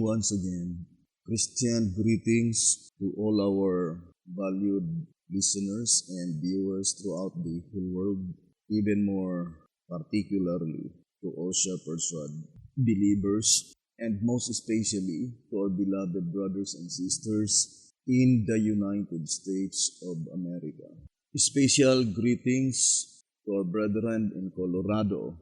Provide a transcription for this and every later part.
Once again, Christian greetings to all our valued listeners and viewers throughout the whole world, even more particularly to all Shepherd's Rod believers, and most especially to our beloved brothers and sisters in the United States of America. Special greetings to our brethren in Colorado,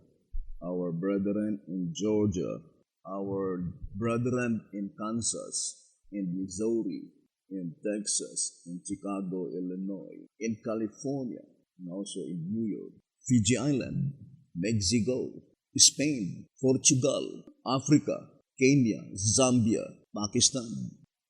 our brethren in Georgia, our brethren in Kansas, in Missouri, in Texas, in Chicago, Illinois, in California, and also in New York, Fiji Island, Mexico, Spain, Portugal, Africa, Kenya, Zambia, Pakistan,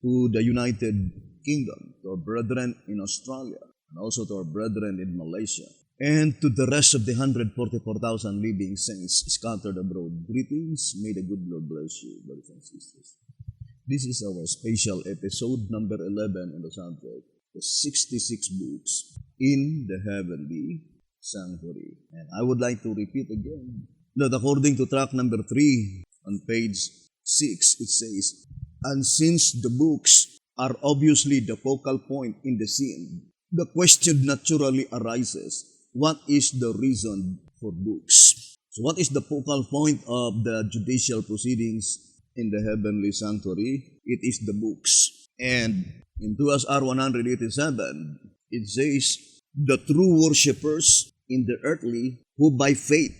to the United Kingdom, to our brethren in Australia, and also to our brethren in Malaysia, and to the rest of the 144,000 living saints scattered abroad. Greetings. May the good Lord bless you, brothers and sisters. This is our special episode number 11 on the subject, the 66 books in the heavenly sanctuary. And I would like to repeat again that according to track number 3 on page 6, it says, "And since the books are obviously the focal point in the scene, the question naturally arises, what is the reason for books?" So what is the focal point of the judicial proceedings in the heavenly sanctuary? It is the books. And in 2SR 187, it says, "The true worshippers in the earthly who by faith,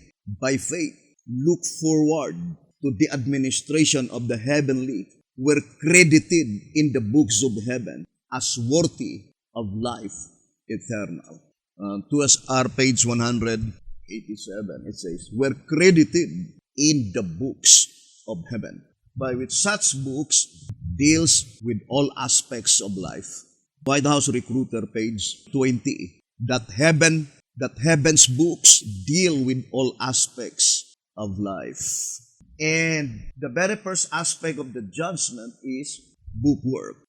look forward to the administration of the heavenly were credited in the books of heaven as worthy of life eternal." 2SR page 187, it says, "were credited in the books of heaven," by which such books deals with all aspects of life. White House Recruiter page 20, that heaven's books deal with all aspects of life. And the very first aspect of the judgment is bookwork.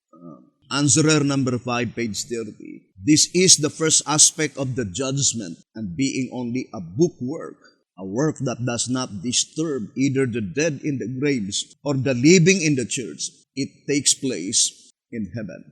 Answerer number 5, page 30. This is the first aspect of the judgment, and being only a bookwork, a work that does not disturb either the dead in the graves or the living in the church, it takes place in heaven.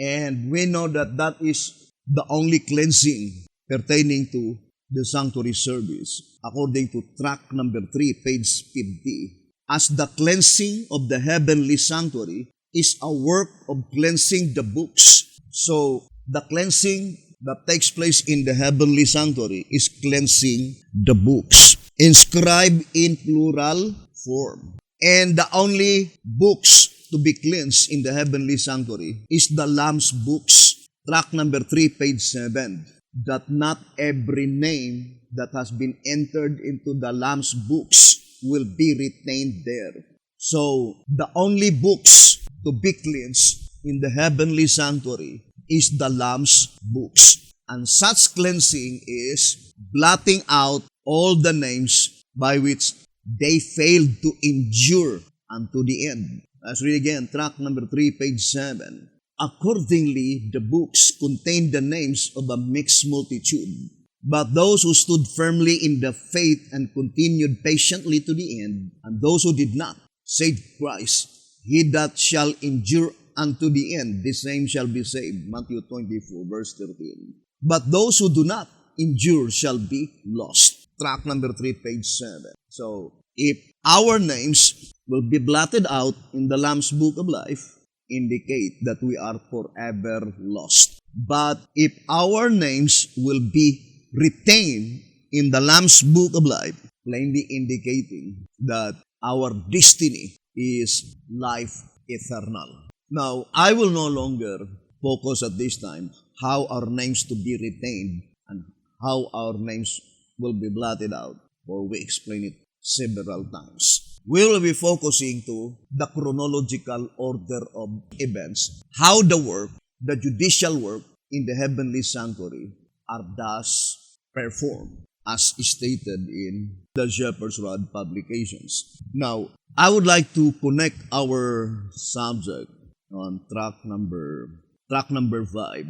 And we know that that is the only cleansing pertaining to the sanctuary service, according to track number 3, page 50. As the cleansing of the heavenly sanctuary is a work of cleansing the books. So, the cleansing that takes place in the heavenly sanctuary is cleansing the books, inscribed in plural form. And the only books to be cleansed in the heavenly sanctuary is the Lamb's books. Track number 3, page 7. That not every name that has been entered into the Lamb's books will be retained there. So, the only books to be cleansed in the heavenly sanctuary is the Lamb's books. And such cleansing is blotting out all the names by which they failed to endure unto the end. Let's read again, track number 3, page 7. Accordingly, the books contain the names of a mixed multitude, but those who stood firmly in the faith and continued patiently to the end, and those who did not, save Christ, he that shall endure unto the end, the same shall be saved. Matthew 24, verse 13. But those who do not endure shall be lost. Track number 3, page 7. So, if our names will be blotted out in the Lamb's Book of Life, indicate that we are forever lost. But if our names will be retained in the Lamb's Book of Life, plainly indicating that our destiny is life eternal. Now, I will no longer focus at this time how our names to be retained and how our names will be blotted out, for we explain it several times. We will be focusing to the chronological order of events, how the judicial work in the heavenly sanctuary are thus performed, as stated in the Shepherd's Rod publications. Now, I would like to connect our subject on track number 5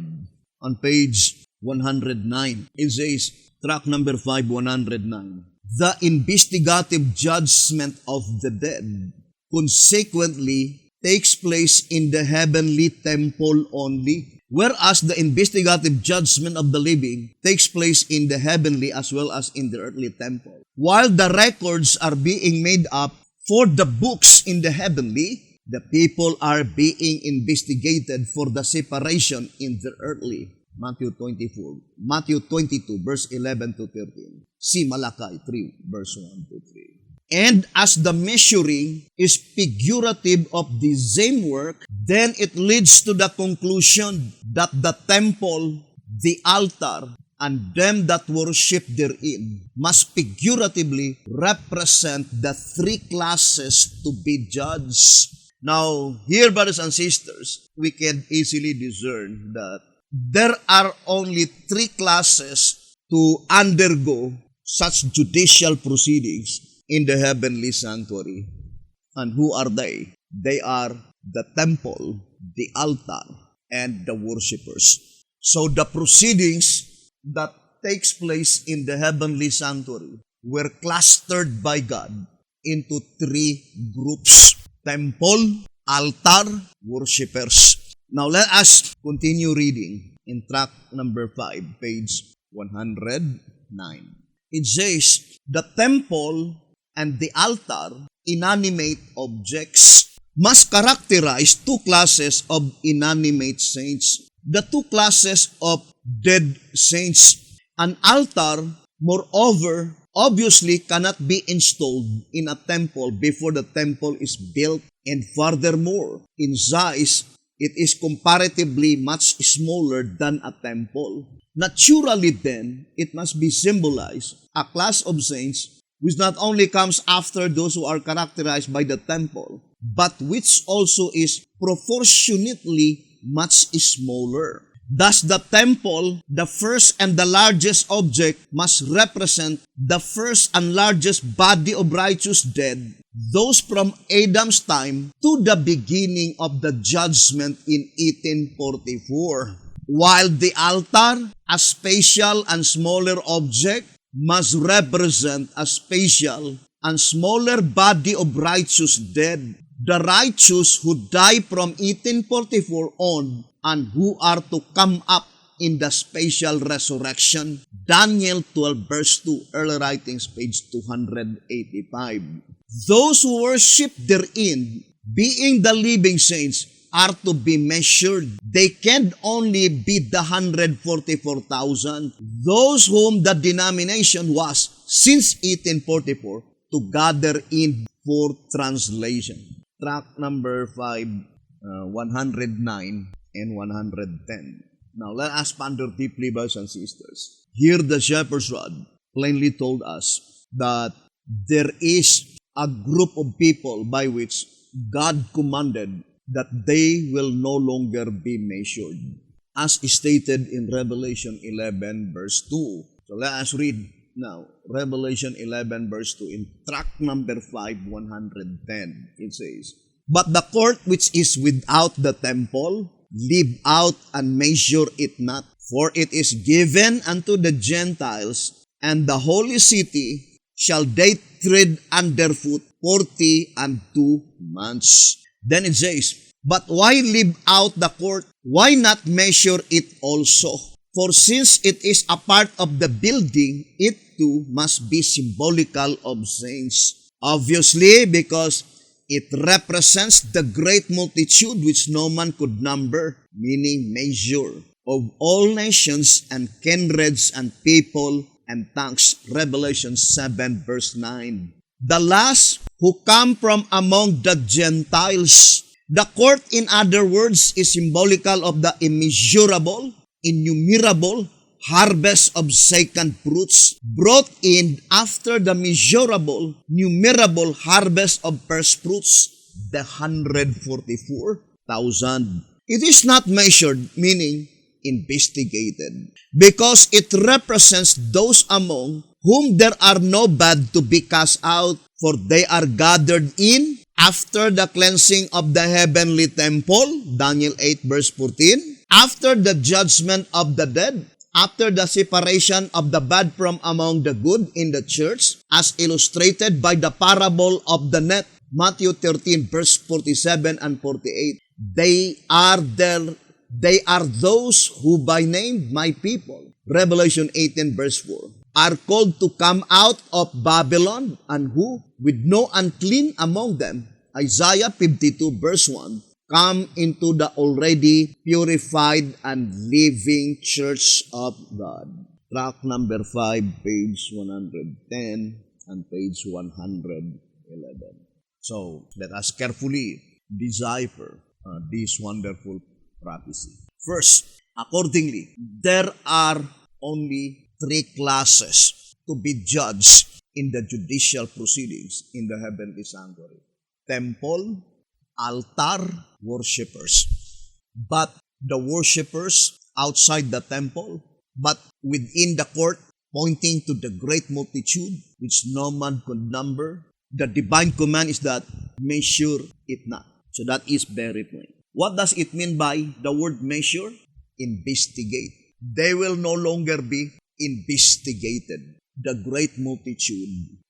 on page 109. It says, track number 5, 109. The investigative judgment of the dead, consequently takes place in the heavenly temple only, whereas the investigative judgment of the living takes place in the heavenly as well as in the earthly temple. While the records are being made up for the books in the heavenly, the people are being investigated for the separation in the earthly. Matthew 22, verse 11 to 13. See Malachi 3, verse 1 to 3. And as the measuring is figurative of the same work, then it leads to the conclusion that the temple, the altar, and them that worship therein must figuratively represent the three classes to be judged. Now, here, brothers and sisters, we can easily discern that there are only three classes to undergo such judicial proceedings in the heavenly sanctuary. And who are they? They are the temple, the altar, and the worshippers. So the proceedings that takes place in the heavenly sanctuary were clustered by God into three groups: temple, altar, worshippers. Now let us continue reading in tract number 5, page 109. It says, the temple and the altar, inanimate objects, must characterize two classes of inanimate saints, the two classes of dead saints. An altar, moreover, obviously cannot be installed in a temple before the temple is built, and furthermore, in size, it is comparatively much smaller than a temple. Naturally then, it must be symbolized, a class of saints which not only comes after those who are characterized by the temple, but which also is proportionately much smaller. Thus, the temple, the first and the largest object, must represent the first and largest body of righteous dead, those from Adam's time to the beginning of the judgment in 1844. While the altar, a special and smaller object, must represent a special and smaller body of righteous dead, the righteous who die from 1844 on and who are to come up in the special resurrection. Daniel 12 verse 2, Early Writings, page 285. Those who worship therein, being the living saints, are to be measured. They can only be the 144,000, those whom the denomination was, since 1844, to gather in for translation. Tract number 5, 109 and 110. Now let us ponder deeply, brothers and sisters. Here the shepherd's rod plainly told us that there is a group of people by which God commanded that they will no longer be measured, as stated in Revelation 11 verse 2. So let us read now Revelation 11 verse 2 in tract number 5, 110. It says, but the court which is without the temple, leave out and measure it not, for it is given unto the Gentiles, and the holy city shall they tread underfoot 42 months. Then it says, but why leave out the court? Why not measure it also? For since it is a part of the building, it too must be symbolical of saints. Obviously, because it represents the great multitude which no man could number, meaning measure, of all nations and kindreds and people and tongues. Revelation 7 verse 9. The last who come from among the Gentiles. The court, in other words, is symbolical of the immeasurable, innumerable harvest of second fruits brought in after the measurable, numerable harvest of first fruits, the 144,000. It is not measured, meaning investigated, because it represents those among whom there are no bad to be cast out, for they are gathered in after the cleansing of the heavenly temple, Daniel 8 verse 14, after the judgment of the dead, after the separation of the bad from among the good in the church, as illustrated by the parable of the net, Matthew 13 verse 47 and 48. They are those who by name my people. Revelation 18 verse 4. Are called to come out of Babylon, and who with no unclean among them. Isaiah 52 verse 1. Come into the already purified and living church of God. Track number 5, page 110 and page 111. So, let us carefully decipher this wonderful prophecy. First, accordingly, there are only 3 classes to be judged in the judicial proceedings in the heavenly sanctuary. Temple, altar, worshippers. But the worshippers outside the temple, but within the court, pointing to the great multitude which no man could number, the divine command is that measure it not. So that is very plain. What does it mean by the word measure? Investigate. They will no longer be investigated. The great multitude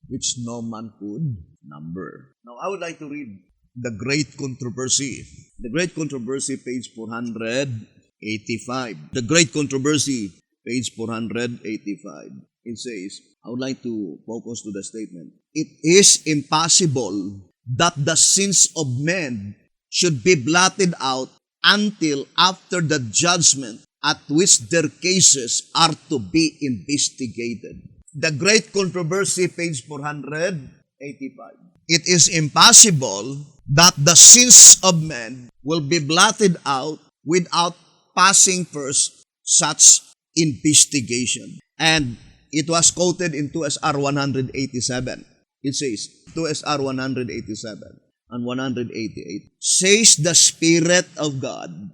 which no man could number. Now I would like to read the great controversy. The great controversy, page 485. The great controversy, page 485. It says, I would like to focus to the statement. It is impossible that the sins of men should be blotted out until after the judgment at which their cases are to be investigated. The great controversy, page 485. It is impossible that the sins of men will be blotted out without passing first such investigation. And it was quoted in 2SR 187. It says, 2SR 187 and 188. Says the Spirit of God,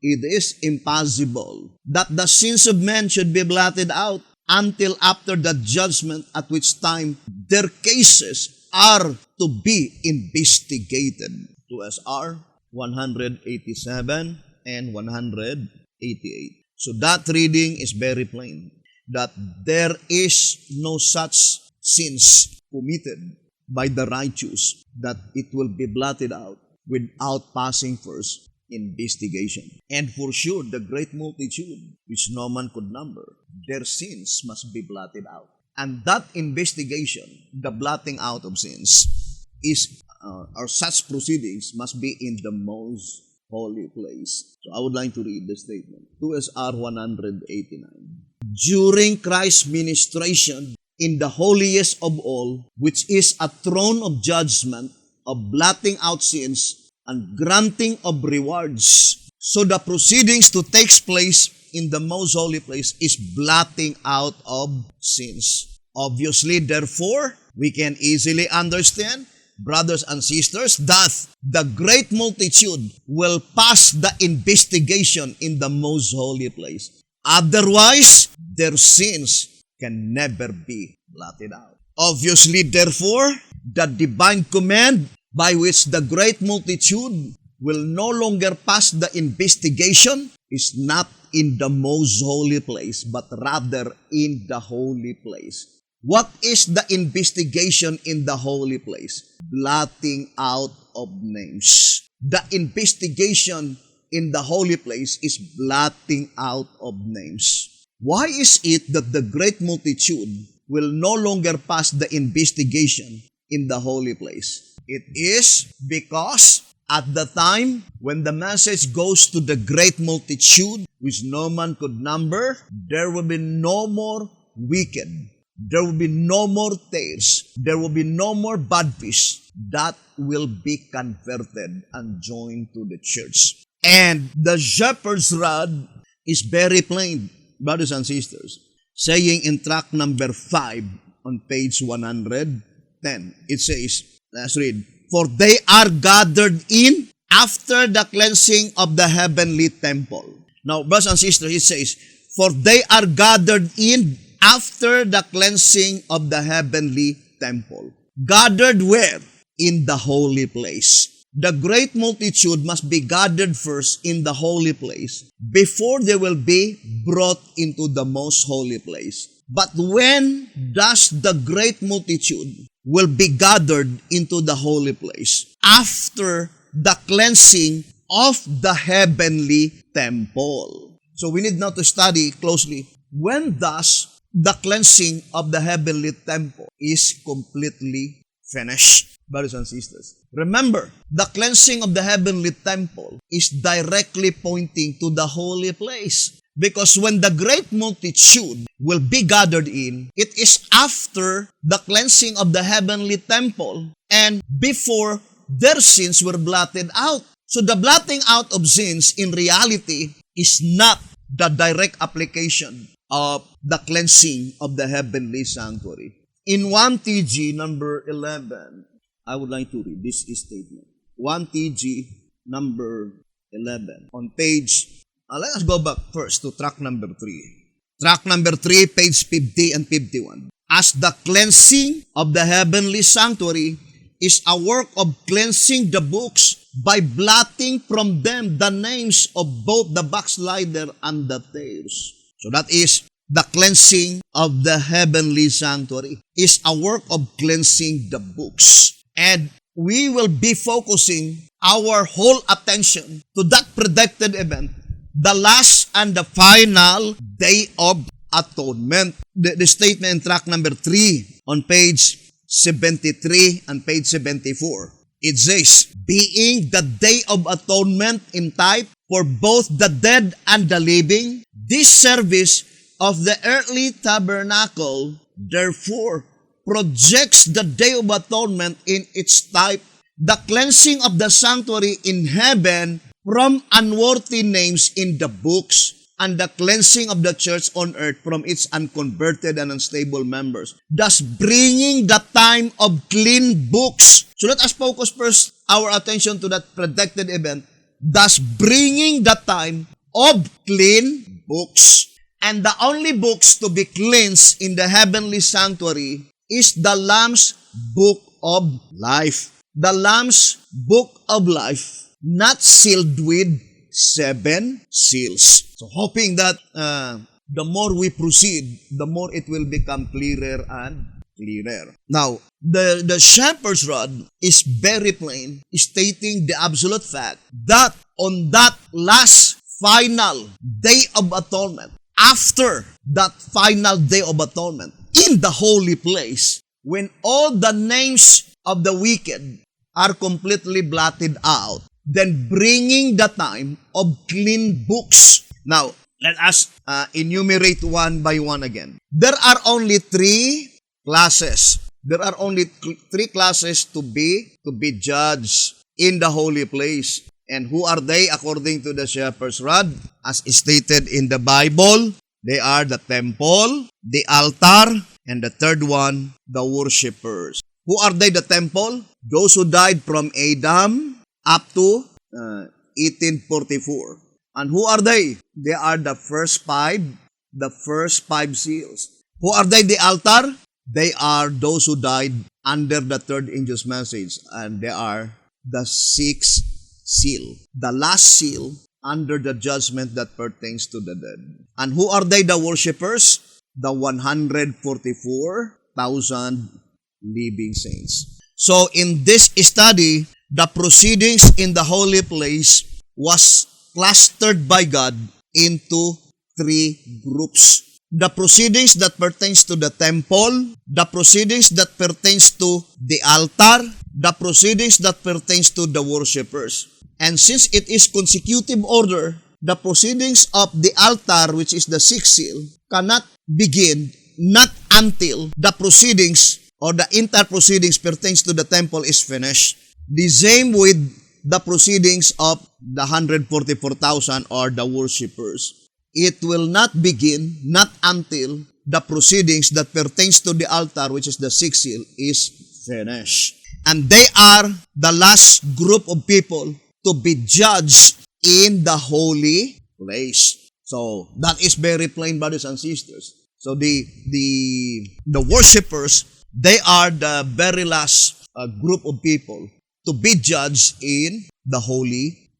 it is impossible that the sins of men should be blotted out until after the judgment, at which time their cases are to be investigated. 2SR 187 and 188. So that reading is very plain, that there is no such sins committed by the righteous that it will be blotted out without passing first investigation. And for sure, the great multitude, which no man could number, their sins must be blotted out. And that investigation, the blotting out of sins, is or such proceedings must be in the most holy place. So I would like to read the statement. 2SR 189. During Christ's ministration in the holiest of all, which is a throne of judgment, of blotting out sins, and granting of rewards. So the proceedings to take place in the most holy place is blotting out of sins. Obviously, therefore, we can easily understand, brothers and sisters, that the great multitude will pass the investigation in the most holy place. Otherwise, their sins can never be blotted out. Obviously, therefore, the divine command by which the great multitude will no longer pass the investigation is not in the most holy place, but rather in the holy place. What is the investigation in the holy place? Blotting out of names. The investigation in the holy place is blotting out of names. Why is it that the great multitude will no longer pass the investigation in the holy place? It is because at the time when the message goes to the great multitude, which no man could number, there will be no more wicked. There will be no more tares. There will be no more bad fish that will be converted and joined to the church. And the shepherd's rod is very plain, brothers and sisters, saying in track number 5 on page 110, it says, let's read, for they are gathered in after the cleansing of the heavenly temple. Now, brothers and sisters, it says, for they are gathered in after the cleansing of the heavenly temple. Gathered where? In the holy place. The great multitude must be gathered first in the holy place before they will be brought into the most holy place. But when does the great multitude will be gathered into the holy place after the cleansing of the heavenly temple. So we need now to study closely when does the cleansing of the heavenly temple is completely finished. Brothers and sisters, remember, the cleansing of the heavenly temple is directly pointing to the holy place. Because when the great multitude will be gathered in, it is after the cleansing of the heavenly temple and before their sins were blotted out. So the blotting out of sins in reality is not the direct application of the cleansing of the heavenly sanctuary. In 1 TG number 11, I would like to read this statement. 1 TG number 11 on page, let us go back first to track number 3. Track number 3, page 50 and 51. As the cleansing of the heavenly sanctuary is a work of cleansing the books by blotting from them the names of both the backslider and the thieves. So that is the cleansing of the heavenly sanctuary is a work of cleansing the books. And we will be focusing our whole attention to that predicted event, the last and the final day of atonement. The statement in track number 3 on page 73 and page 74. It says, being the day of atonement in type for both the dead and the living, this service of the earthly tabernacle, therefore, projects the day of atonement in its type, the cleansing of the sanctuary in heaven from unworthy names in the books, and the cleansing of the church on earth from its unconverted and unstable members, thus bringing the time of clean books. So let us focus first our attention to that predicted event, thus bringing the time of clean books. And the only books to be cleansed in the heavenly sanctuary is the Lamb's Book of Life. The Lamb's Book of Life, not sealed with 7 seals. So hoping that the more we proceed, the more it will become clearer and clearer. Now, the shepherd's rod is very plain, stating the absolute fact that on that last final day of atonement, after that final day of atonement, in the holy place, when all the names of the wicked are completely blotted out, then bringing the time of clean books. Now, let us enumerate one by one again. There are only 3 classes. There are only 3 classes to be judged in the holy place. And who are they according to the shepherd's rod? As stated in the Bible, they are the temple, the altar, and the third one, the worshippers. Who are they, the temple? Those who died from Adam up to 1844. And who are they? They are the first 5 seals. Who are they, the altar? They are those who died under the third angel's message, and they are the 6th seal, the last seal under the judgment that pertains to the dead. And who are they, the worshippers? The 144,000 living saints. So in this study, the proceedings in the holy place was clustered by God into 3 groups. The proceedings that pertains to the temple, the proceedings that pertains to the altar, the proceedings that pertains to the worshippers. And since it is consecutive order, the proceedings of the altar, which is the 6th seal, cannot begin not until the proceedings or the entire proceedings pertains to the temple is finished. The same with the proceedings of the 144,000 or the worshippers. It will not begin not until the proceedings that pertains to the altar, which is the 6th seal, is finished. And they are the last group of people to be judged in the holy place. So that is very plain, brothers and sisters. So the worshippers, they are the very last group of people to be judged in the holy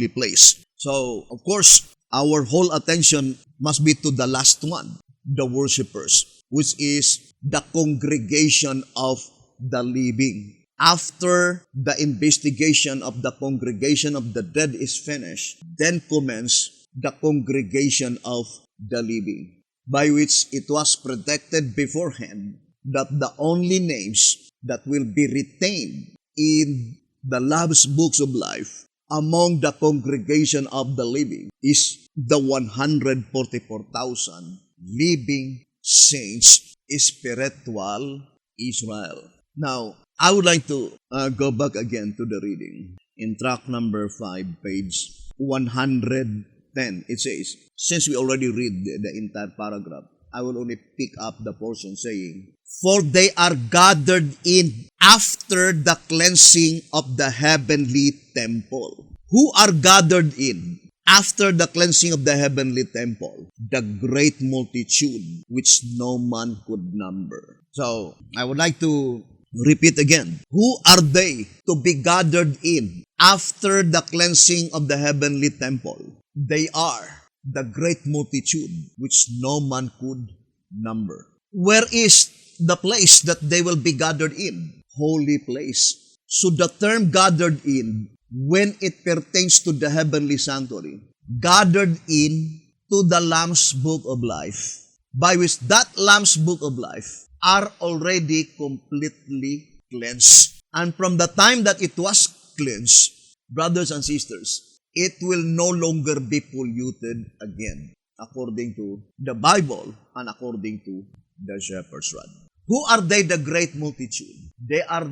place. So of course, our whole attention must be to the last one, the worshippers, which is the congregation of the living. After the investigation of the congregation of the dead is finished, then commence the congregation of the living, by which it was predicted beforehand that the only names that will be retained in the Lamb's books of life among the congregation of the living is the 144,000 living saints, spiritual Israel. Now, I would like to go back again to the reading. In track number 5, page 110, it says, since we already read the entire paragraph, I will only pick up the portion saying, for they are gathered in after the cleansing of the heavenly temple. Who are gathered in after the cleansing of the heavenly temple? The great multitude which no man could number. So, I would like to repeat again. Who are they to be gathered in after the cleansing of the heavenly temple? They are the great multitude which no man could number. Where is the place that they will be gathered in? Holy place. So the term gathered in, when it pertains to the heavenly sanctuary, gathered in to the Lamb's book of life, by which that Lamb's book of life are already completely cleansed. And from the time that it was cleansed, brothers and sisters, it will no longer be polluted again, according to the Bible and according to the shepherd's rod. Who are they, the great multitude? They are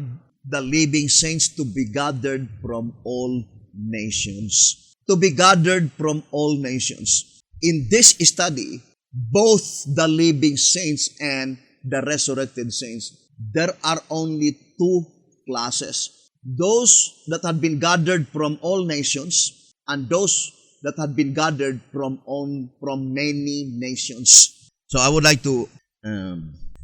the living saints to be gathered from all nations. To be gathered from all nations. In this study, both the living saints and the resurrected saints, there are only two classes. Those that had been gathered from all nations and those that had been gathered from many nations. So I would like to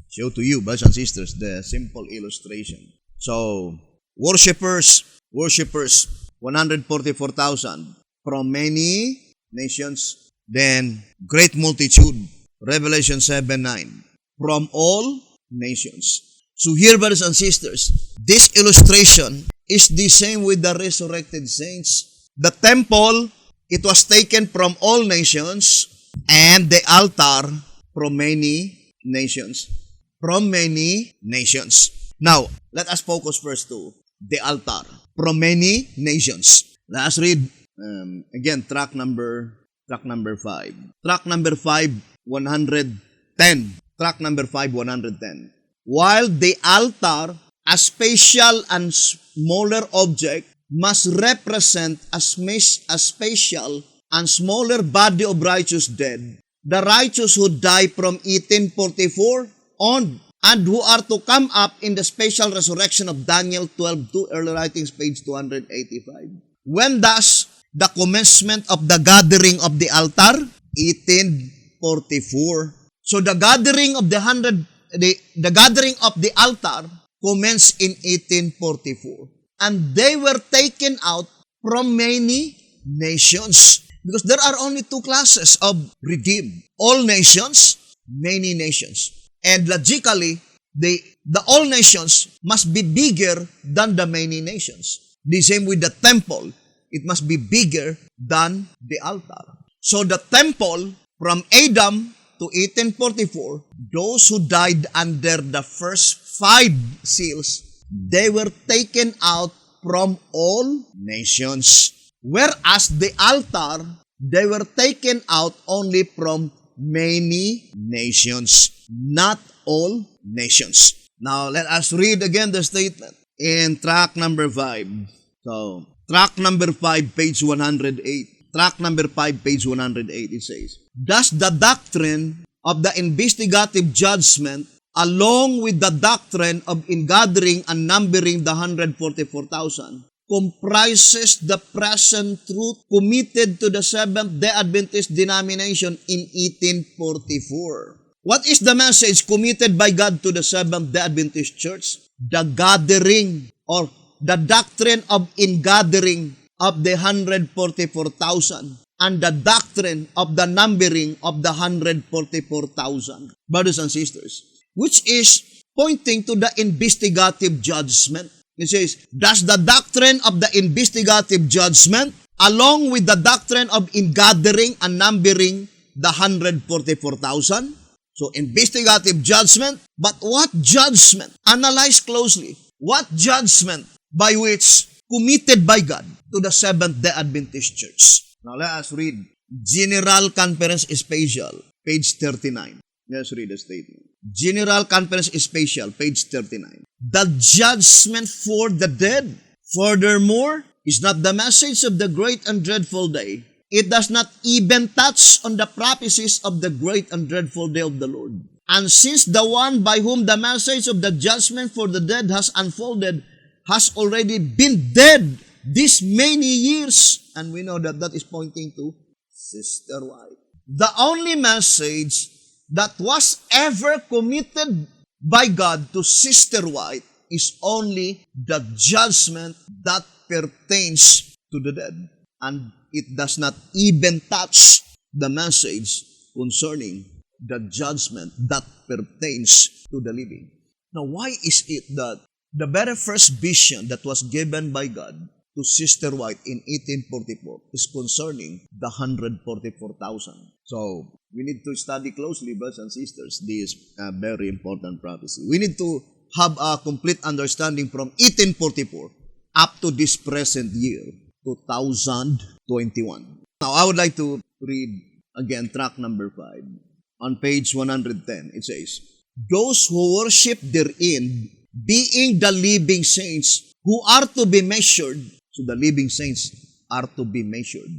show to you, brothers and sisters, the simple illustration. So, worshippers, 144,000 from many nations. Then, great multitude, Revelation 7:9, from all nations. So here, brothers and sisters, this illustration is the same with the resurrected saints. The temple, it was taken from all nations, and the altar from many nations. From many nations. Now, let us focus first to the altar. From many nations. Let us read again track number 5. Track number 5, 110. Track number 5, 110. While the altar, a special and smaller object, must represent a special and smaller body of righteous dead, the righteous who die from 1844 on, and who are to come up in the special resurrection of Daniel 12:2, early writings, page 285. When thus the commencement of the gathering of the altar? 1844. So the gathering of the gathering of the altar commenced in 1844. And they were taken out from many nations. Because there are only two classes of redeemed. All nations, many nations. And logically, the all nations must be bigger than the many nations. The same with the temple. It must be bigger than the altar. So the temple, from Adam to 1844, those who died under the first 5 seals, they were taken out from all nations. Whereas the altar, they were taken out only from many nations, not all nations. Now, let us read again the statement in track number 5. So, track number 5, page 108. Track number 5, page 108, it says, thus the doctrine of the investigative judgment, along with the doctrine of ingathering and numbering the 144,000, comprises the present truth committed to the Seventh-day Adventist denomination in 1844. What is the message committed by God to the Seventh-day Adventist Church? The gathering or the doctrine of ingathering of the 144,000 and the doctrine of the numbering of the 144,000. Brothers and sisters, which is pointing to the investigative judgment. It says, does the doctrine of the investigative judgment, along with the doctrine of ingathering and numbering the 144,000? So, investigative judgment, but what judgment? Analyze closely. What judgment by which committed by God to the Seventh-day Adventist Church? Now, let us read General Conference Special, page 39. Let's read the statement. General Conference Special, page 39. The judgment for the dead, furthermore, is not the message of the great and dreadful day. It does not even touch on the prophecies of the great and dreadful day of the Lord. And since the one by whom the message of the judgment for the dead has unfolded has already been dead this many years, and we know that that is pointing to Sister White. The only message that was ever committed by God to Sister White is only the judgment that pertains to the dead. And it does not even touch the message concerning the judgment that pertains to the living. Now, why is it that the very first vision that was given by God to Sister White in 1844 is concerning the 144,000? So, we need to study closely, brothers and sisters, this very important prophecy. We need to have a complete understanding from 1844 up to this present year, 2021. Now, I would like to read again track number 5. On page 110, it says, those who worship therein, being the living saints, who are to be measured. So the living saints are to be measured.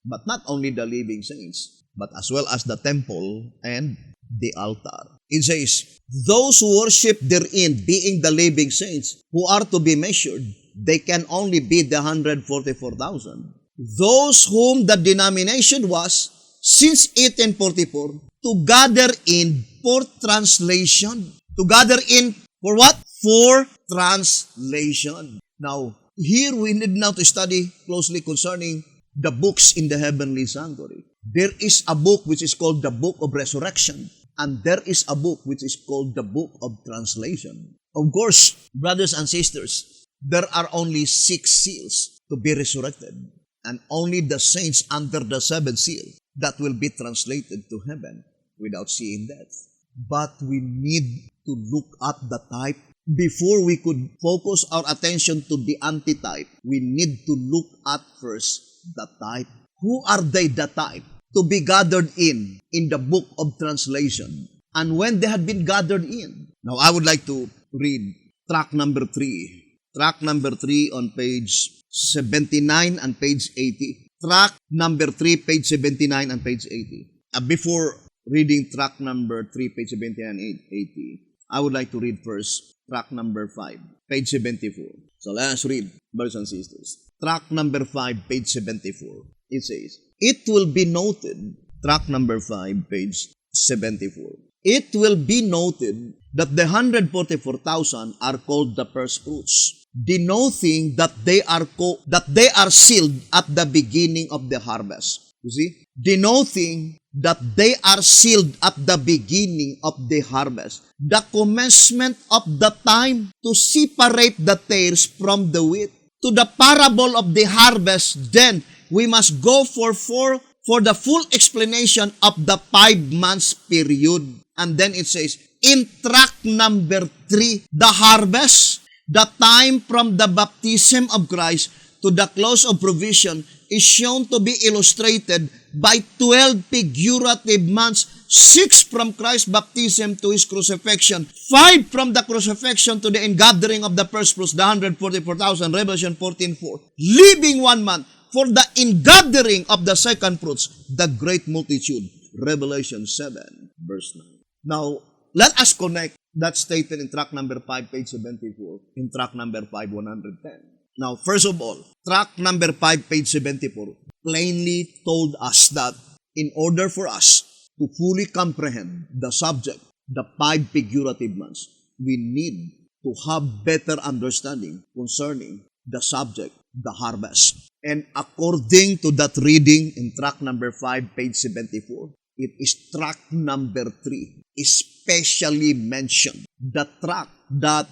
But not only the living saints, but as well as the temple and the altar. It says, those who worship therein, being the living saints, who are to be measured, they can only be the 144,000. Those whom the denomination was, since 1844, to gather in for translation. To gather in for what? For translation. Now, here we need now to study closely concerning the books in the heavenly sanctuary. There is a book which is called the Book of Resurrection, and there is a book which is called the Book of Translation. Of course, brothers and sisters, there are only 6 seals to be resurrected, and only the saints under the 7th seal that will be translated to heaven without seeing death. But we need to look at the type. Before we could focus our attention to the antitype, we need to look at first the type. Who are they, the type? To be gathered in the book of translation. And when they had been gathered in. Now, I would like to read track number 3. Track number 3 on page 79 and page 80. Track number 3, page 79 and page 80. Before reading track number 3, page 79 and 80, I would like to read first track number 5, page 74. So let us read, brothers and sisters. Track number 5, page 74. It says, it will be noted, track number 5, page 74. It will be noted that the 144,000 are called the first fruits, denoting that they are sealed at the beginning of the harvest. You see? Denoting that they are sealed at the beginning of the harvest. The commencement of the time to separate the tares from the wheat. To the parable of the harvest, then we must go for the full explanation of the 5 months period. And then it says, in track number 3, the harvest, the time from the baptism of Christ to the close of provision is shown to be illustrated by 12 figurative months, 6 from Christ's baptism to His crucifixion, 5 from the crucifixion to the ingathering of the first fruits, the 144,000, Revelation 14:4, leaving 1 month for the ingathering of the second fruits, the great multitude, Revelation 7, verse 9. Now, let us connect that statement in track number 5, page 74, in track number 5, 110. Now, first of all, track number 5, page 74, plainly told us that in order for us to fully comprehend the subject, the 5 figurative months, we need to have better understanding concerning the subject, the harvest. And according to that reading in track number 5, page 74, it is track number 3, especially mentioned. The track that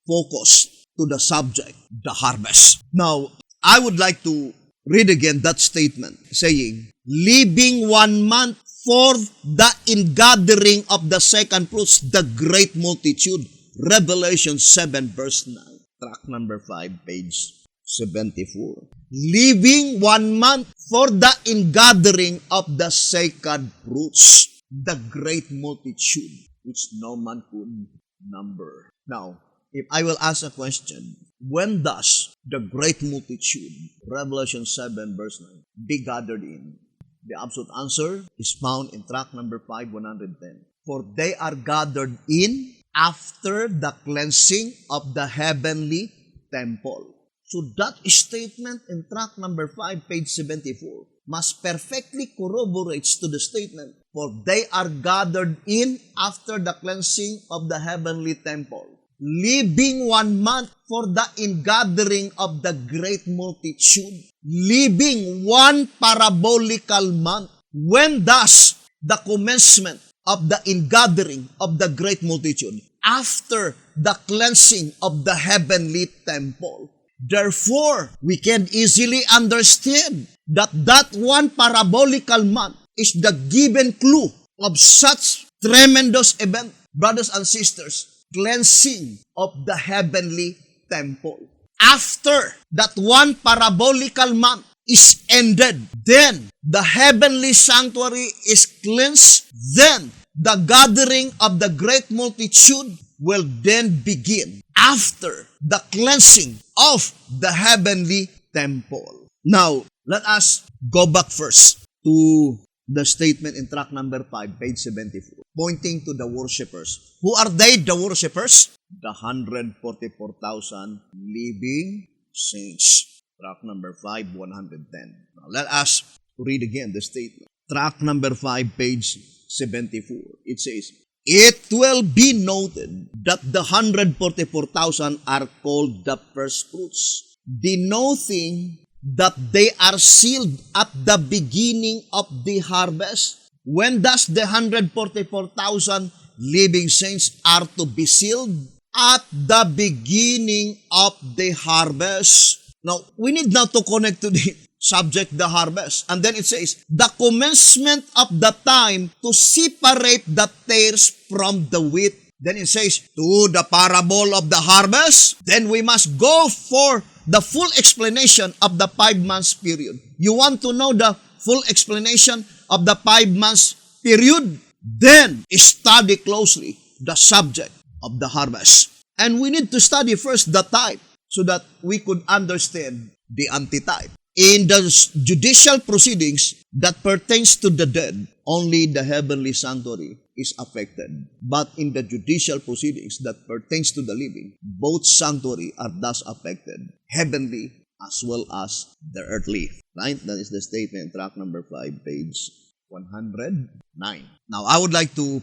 focus to the subject, the harvest. Now, I would like to read again that statement saying, leaving 1 month for the ingathering of the second fruits, the great multitude. Revelation 7 verse 9. Track number 5, page 74. Leaving 1 month for the ingathering of the second fruits, the great multitude, which no man could number. Now, if I will ask a question, when does the great multitude, Revelation 7 verse 9, be gathered in? The absolute answer is found in track number 5, 110. For they are gathered in after the cleansing of the heavenly temple. So that statement in track number 5, page 74, must perfectly corroborates to the statement, for they are gathered in after the cleansing of the heavenly temple, leaving 1 month for the ingathering of the great multitude, leaving one parabolical month. When does the commencement of the ingathering of the great multitude? After the cleansing of the heavenly temple. Therefore, we can easily understand that one parabolical month is the given clue of such tremendous event, brothers and sisters, cleansing of the heavenly temple. After that one parabolical month is ended, then the heavenly sanctuary is cleansed, then the gathering of the great multitude will then begin after the cleansing of the heavenly temple. Now, let us go back first to the statement in track number 5, page 74, pointing to the worshippers. Who are they, the worshippers? The 144,000 living saints. Track number 5, 110. Now, let us read again the statement. Track number 5, page 74. It says, it will be noted that the 144,000 are called the first fruits, denoting that they are sealed at the beginning of the harvest. When does the 144,000 living saints are to be sealed? At the beginning of the harvest. Now, we need now to connect to the subject, the harvest. And then it says, the commencement of the time to separate the tares from the wheat. Then it says, to the parable of the harvest. Then we must go for the full explanation of the 5 months period. You want to know the full explanation of the 5 months period? Then study closely the subject of the harvest. And we need to study first the type so that we could understand the antitype. In the judicial proceedings that pertains to the dead, only the heavenly sanctuary is affected. But in the judicial proceedings that pertains to the living, both sanctuary are thus affected, heavenly as well as the earthly. Right? That is the statement, track number 5, page 109. Now, I would like to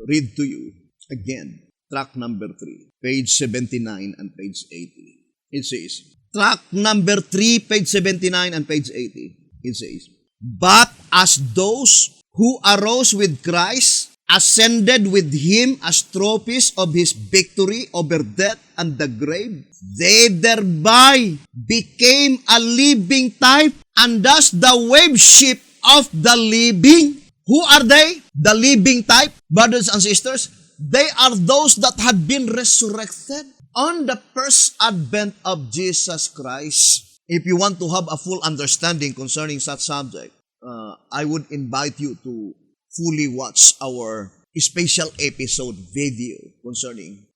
read to you again, track number 3, page 79 and page 80. It says, track number 3, page 79 and page 80. It says, but as those who arose with Christ ascended with him as trophies of his victory over death and the grave, they thereby became a living type, and thus the waveship of the living. Who are they? The living type, brothers and sisters. They are those that had been resurrected on the first advent of Jesus Christ. If you want to have a full understanding concerning such subject, I would invite you to fully watch our special episode video concerning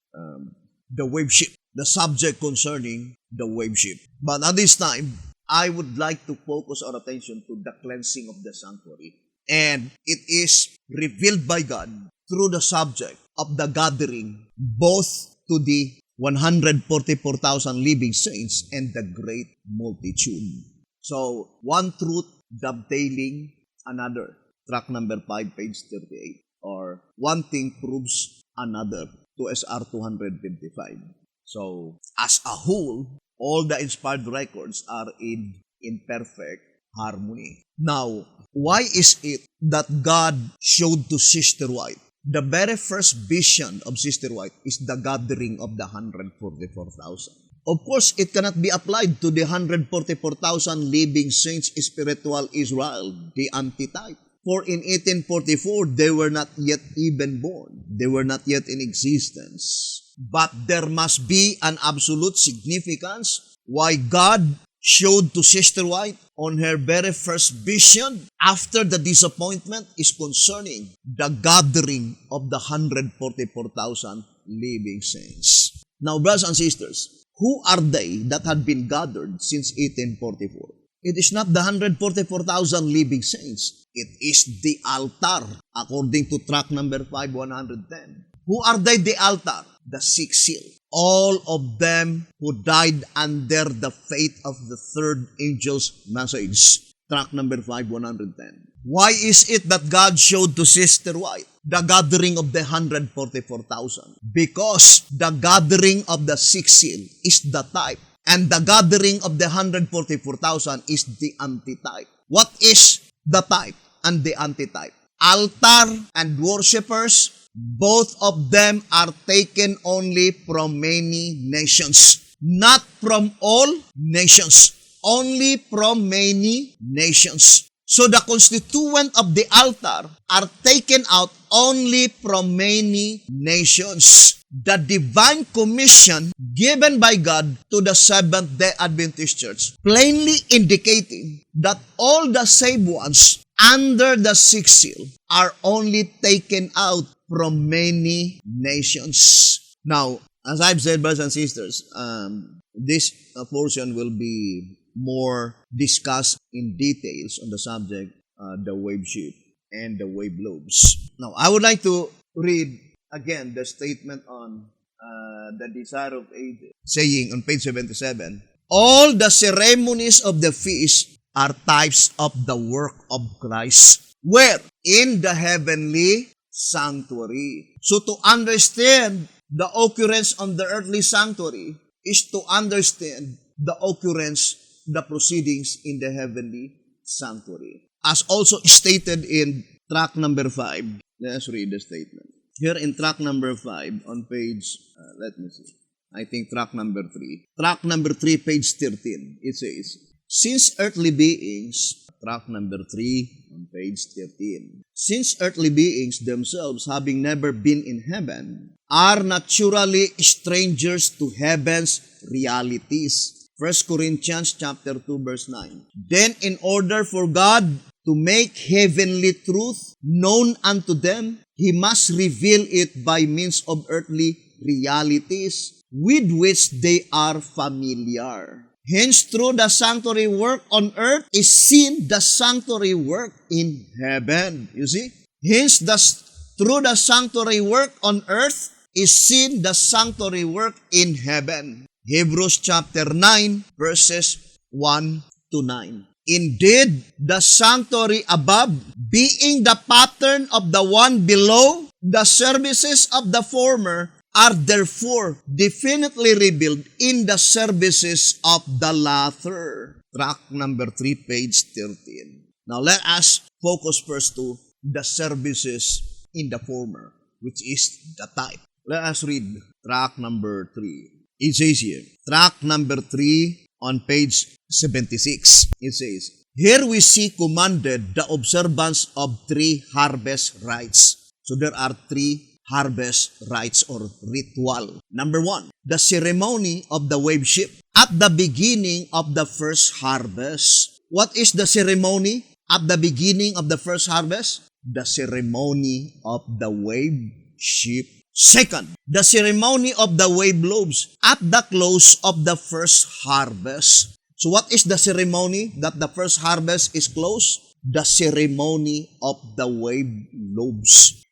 the waveship, the subject concerning the waveship. But at this time, I would like to focus our attention to the cleansing of the sanctuary. And it is revealed by God through the subject of the gathering, both to the 144,000 living saints and the great multitude. So, one truth dovetailing another. Track number 5, page 38. Or, one thing proves another. 2SR 255. So, as a whole, all the inspired records are in perfect harmony. Now, why is it that God showed to Sister White? The very first vision of Sister White is the gathering of the 144,000. Of course, it cannot be applied to the 144,000 living saints, spiritual Israel, the antitype. For in 1844, they were not yet even born. They were not yet in existence. But there must be an absolute significance why God showed to Sister White on her very first vision after the disappointment is concerning the gathering of the 144,000 living saints. Now, brothers and sisters, who are they that had been gathered since 1844? It is not the 144,000 living saints. It is the altar, according to track number 5, 110. Who are they, the altar? The sixth seal. All of them who died under the faith of the third angel's message. Track number 5, 110. Why is it that God showed to Sister White the gathering of the 144,000? Because the gathering of the sixth seal is the type, and the gathering of the 144,000 is the antitype. What is the type and the antitype? Altar and worshippers, both of them are taken only from many nations. Not from all nations. Only from many nations. So the constituent of the altar are taken out only from many nations. The divine commission given by God to the Seventh-day Adventist Church, plainly indicating that all the saved ones under the sixth seal are only taken out from many nations. Now, as I've said, brothers and sisters, this portion will be more discussed in details on the subject, the wave sheep and the wave lobes. Now, I would like to read again the statement on the Desire of Ages, saying on page 77, all the ceremonies of the feast are types of the work of Christ. Where? In the heavenly sanctuary. So to understand the occurrence of the earthly sanctuary is to understand the occurrence, the proceedings in the heavenly sanctuary. As also stated in track number 5. Let's read the statement. Here in track number 5 on page, let me see, I think track number 3. Track number 3, page 13. It says, since earthly beings, track number 3 on page 13. Since earthly beings themselves, having never been in heaven, are naturally strangers to heaven's realities. 1 Corinthians chapter 2 verse 9. Then in order for God to make heavenly truth known unto them, He must reveal it by means of earthly realities with which they are familiar. Hence, through the sanctuary work on earth is seen the sanctuary work in heaven. You see? Hence, through the sanctuary work on earth is seen the sanctuary work in heaven. Hebrews chapter 9, verses 1 to 9. Indeed, the sanctuary above, being the pattern of the one below, the services of the former are therefore definitely revealed in the services of the latter. Track number 3, page 13. Now let us focus first to the services in the former, which is the type. Let us read track number 3. It says here, track number 3 on page 76. It says, here we see commanded the observance of 3 harvest rites. So there are 3 harvest rites or ritual. Number 1, the ceremony of the wave sheep at the beginning of the first harvest. What is the ceremony at the beginning of the first harvest? The ceremony of the wave sheep. Second, the ceremony of the wave lobes at the close of the first harvest. So what is the ceremony that the first harvest is closed? The ceremony of the wave lobes.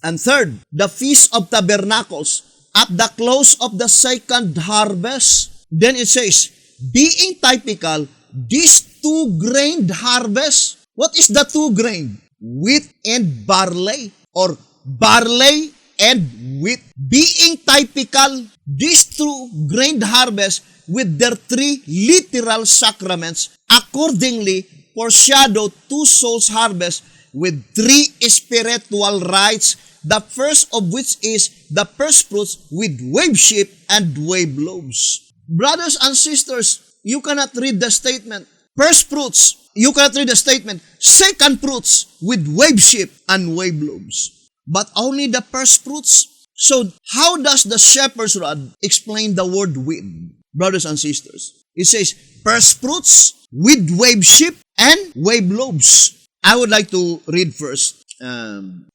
And third, the Feast of Tabernacles at the close of the second harvest. Then it says, being typical, these 2-grained harvest. What is the 2-grained? Wheat and barley, or barley and wheat. Being typical, these 2-grained harvest with their 3 literal sacraments accordingly foreshadow two souls harvest with three spiritual rights, the first of which is the first fruits with wave sheep and wave loaves. Brothers and sisters, you cannot read the statement first fruits. You cannot read the statement second fruits with wave sheep and wave loaves, but only the first fruits. So how does the shepherd's rod explain the word with? Brothers and sisters, it says first fruits with wave sheep and wave loaves. I would like to read first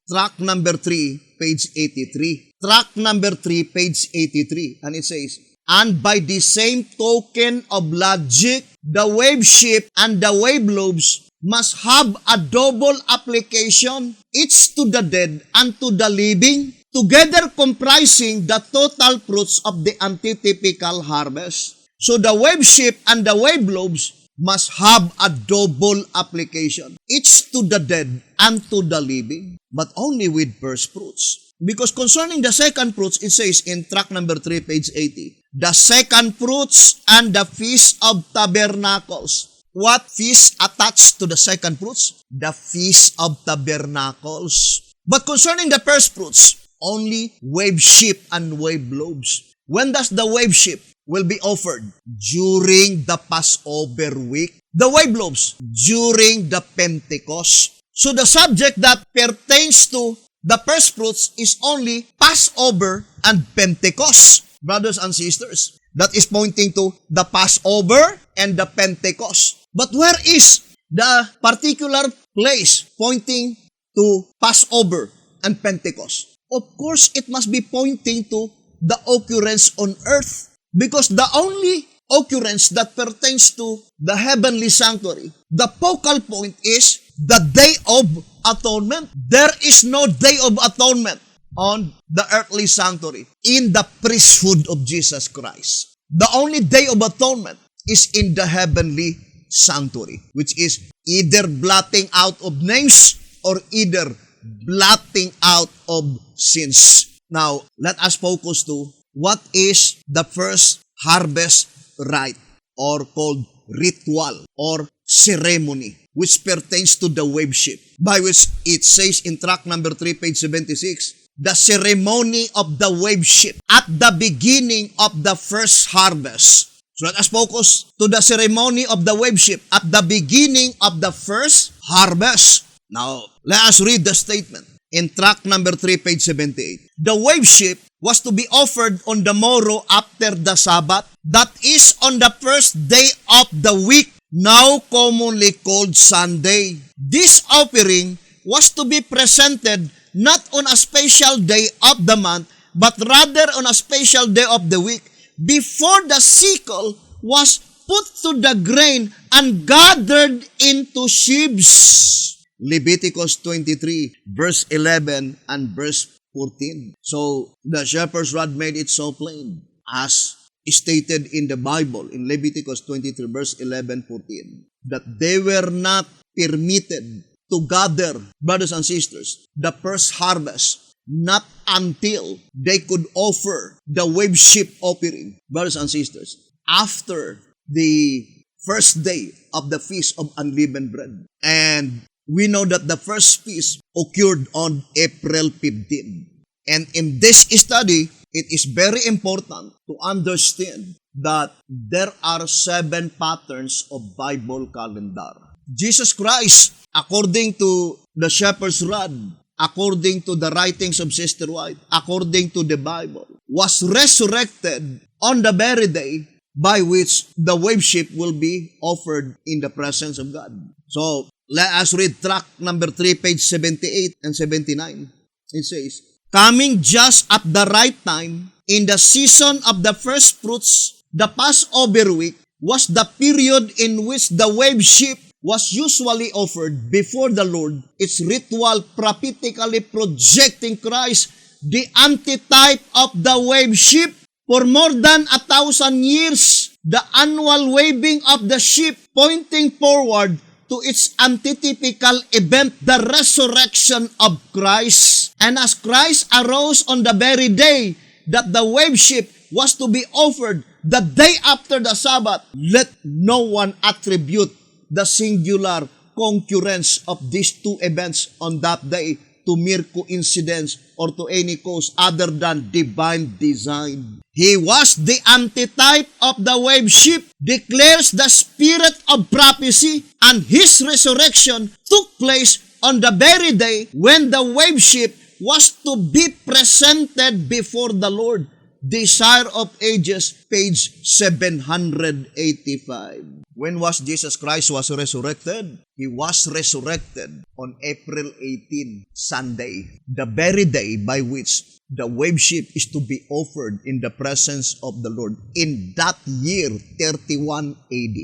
track number 3, page 83. Track number 3, page 83. And it says, and by the same token of logic, the wave sheep and the wave loaves must have a double application, each to the dead and to the living, together comprising the total fruits of the antitypical harvest. So the wave sheep and the wave loaves must have a double application, each to the dead and to the living, but only with first fruits. Because concerning the second fruits, it says in track number 3, page 80, the second fruits and the Feast of Tabernacles. What feast attached to the second fruits? The Feast of Tabernacles. But concerning the first fruits, only wave sheep and wave loaves. When does the wave sheep will be offered? During the Passover week. The wave loaves during the Pentecost. So the subject that pertains to the first fruits is only Passover and Pentecost. Brothers and sisters, that is pointing to the Passover and the Pentecost. But where is the particular place pointing to Passover and Pentecost? Of course, it must be pointing to the occurrence on earth, because the only occurrence that pertains to the heavenly sanctuary, the focal point is the Day of Atonement. There is no Day of Atonement on the earthly sanctuary in the priesthood of Jesus Christ. The only Day of Atonement is in the heavenly sanctuary, which is either blotting out of names or either blotting out of sins. Now, let us focus to what is the first harvest rite, or called ritual or ceremony, which pertains to the wave sheep, by which it says in track number 3, page 76, the ceremony of the wave sheep at the beginning of the first harvest. So let us focus to the ceremony of the wave sheep at the beginning of the first harvest. Now, let us read the statement in track number 3, page 78. The wave sheep was to be offered on the morrow after the Sabbath, that is on the first day of the week, now commonly called Sunday. This offering was to be presented not on a special day of the month, but rather on a special day of the week, before the sickle was put to the grain and gathered into sheaves. Leviticus 23, verse 11 and verse 14. So, the shepherd's rod made it so plain, as stated in the Bible, in Leviticus 23, verse 11, 14, that they were not permitted to gather, brothers and sisters, the first harvest, not until they could offer the wave sheep offering, brothers and sisters, after the first day of the Feast of Unleavened Bread. And we know that the first feast occurred on April 15. And in this study, it is very important to understand that there are 7 patterns of Bible calendar. Jesus Christ, according to the shepherd's rod, according to the writings of Sister White, according to the Bible, was resurrected on the very day by which the wave sheep will be offered in the presence of God. So, let us read track number 3, page 78 and 79. It says, coming just at the right time, in the season of the first fruits, the Passover week was the period in which the wave sheep was usually offered before the Lord, its ritual prophetically projecting Christ, the antitype of the wave sheep. For more than 1,000 years, the annual waving of the sheep pointing forward to its antitypical event, the resurrection of Christ. And as Christ arose on the very day that the wave sheep was to be offered, the day after the Sabbath, let no one attribute the singular concurrence of these two events on that day to mere coincidence or to any cause other than divine design. He was the antitype of the wave ship, declares the spirit of prophecy, and his resurrection took place on the very day when the wave ship was to be presented before the Lord. Desire of Ages, page 785. When was Jesus Christ was resurrected? He was resurrected on April 18, Sunday, the very day by which the wave ship is to be offered in the presence of the Lord in that year, 31 AD.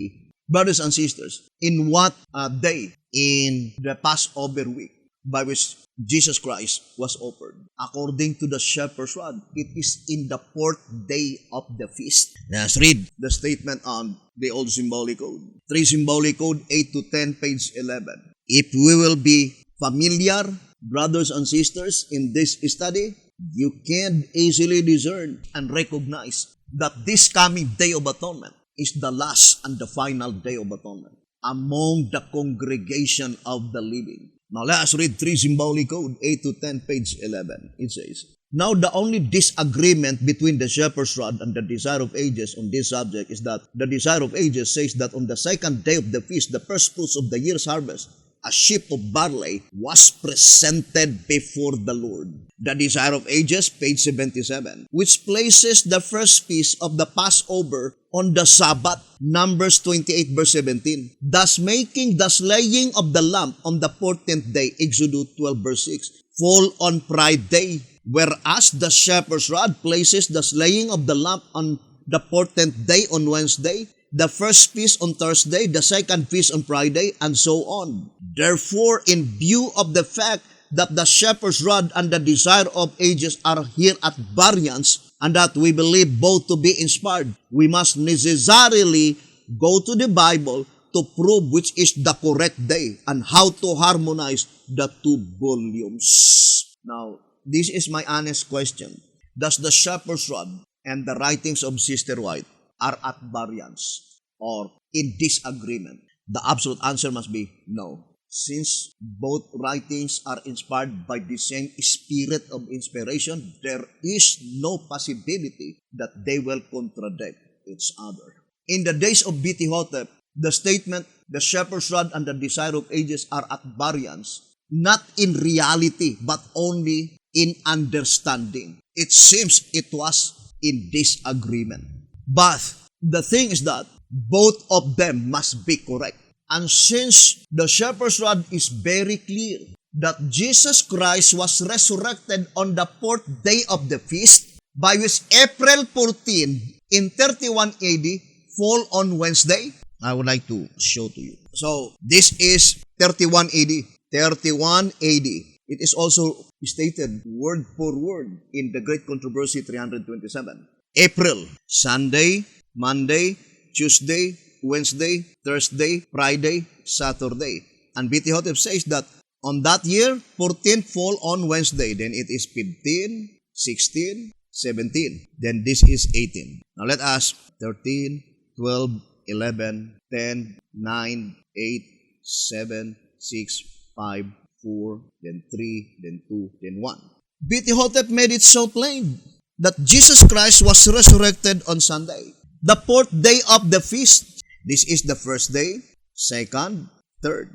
Brothers and sisters, in what day? In the Passover week by which Jesus Christ was offered. According to the shepherd's rod, it is in the 4th day of the feast. Let's read the statement on the old symbolic code. 3 symbolic code, 8 to 10, page 11. If we will be familiar, brothers and sisters, in this study, you can easily discern and recognize that this coming Day of Atonement is the last and the final Day of Atonement among the congregation of the living. Now let us read 3 symbolic code, 8 to 10, page 11. It says, now the only disagreement between the shepherd's rod and the desire of ages on this subject is that the desire of ages says that on the 2nd day of the feast, the first fruits of the year's harvest, a sheaf of barley was presented before the Lord. The desire of ages, page 77, which places the first feast of the Passover on the Sabbath, Numbers 28 verse 17, thus making the slaying of the lamb on the 14th day, Exodus 12 verse 6, fall on Friday, whereas the shepherd's rod places the slaying of the lamb on the 14th day on Wednesday, the first feast on Thursday, the second feast on Friday, and so on. Therefore, in view of the fact that the shepherd's rod and the desire of ages are here at variance, and that we believe both to be inspired, we must necessarily go to the Bible to prove which is the correct day and how to harmonize the 2 volumes. Now, this is my honest question. Does the shepherd's rod and the writings of Sister White are at variance or in disagreement? The absolute answer must be no. Since both writings are inspired by the same spirit of inspiration, there is no possibility that they will contradict each other. In the days of B.T. Hotep, the statement, the shepherd's rod and the desire of ages are at variance, not in reality, but only in understanding. It seems it was in disagreement. But the thing is that both of them must be correct. And since the shepherd's rod is very clear that Jesus Christ was resurrected on the 4th day of the feast, by which April 14 in 31 AD fall on Wednesday, I would like to show to you. So, this is 31 AD. 31 AD. It is also stated word for word in the Great Controversy 327. April, Sunday, Monday, Tuesday, Wednesday, Thursday, Friday, Saturday. And B.T. Hotep says that on that year, 14 fall on Wednesday. Then it is 15, 16, 17. Then this is 18. Now let us 13, 12, 11, 10, 9, 8, 7, 6, 5, 4, then 3, then 2, then 1. B.T. Hotep made it so plain that Jesus Christ was resurrected on Sunday, the 4th day of the feast. This is the first day, second, third.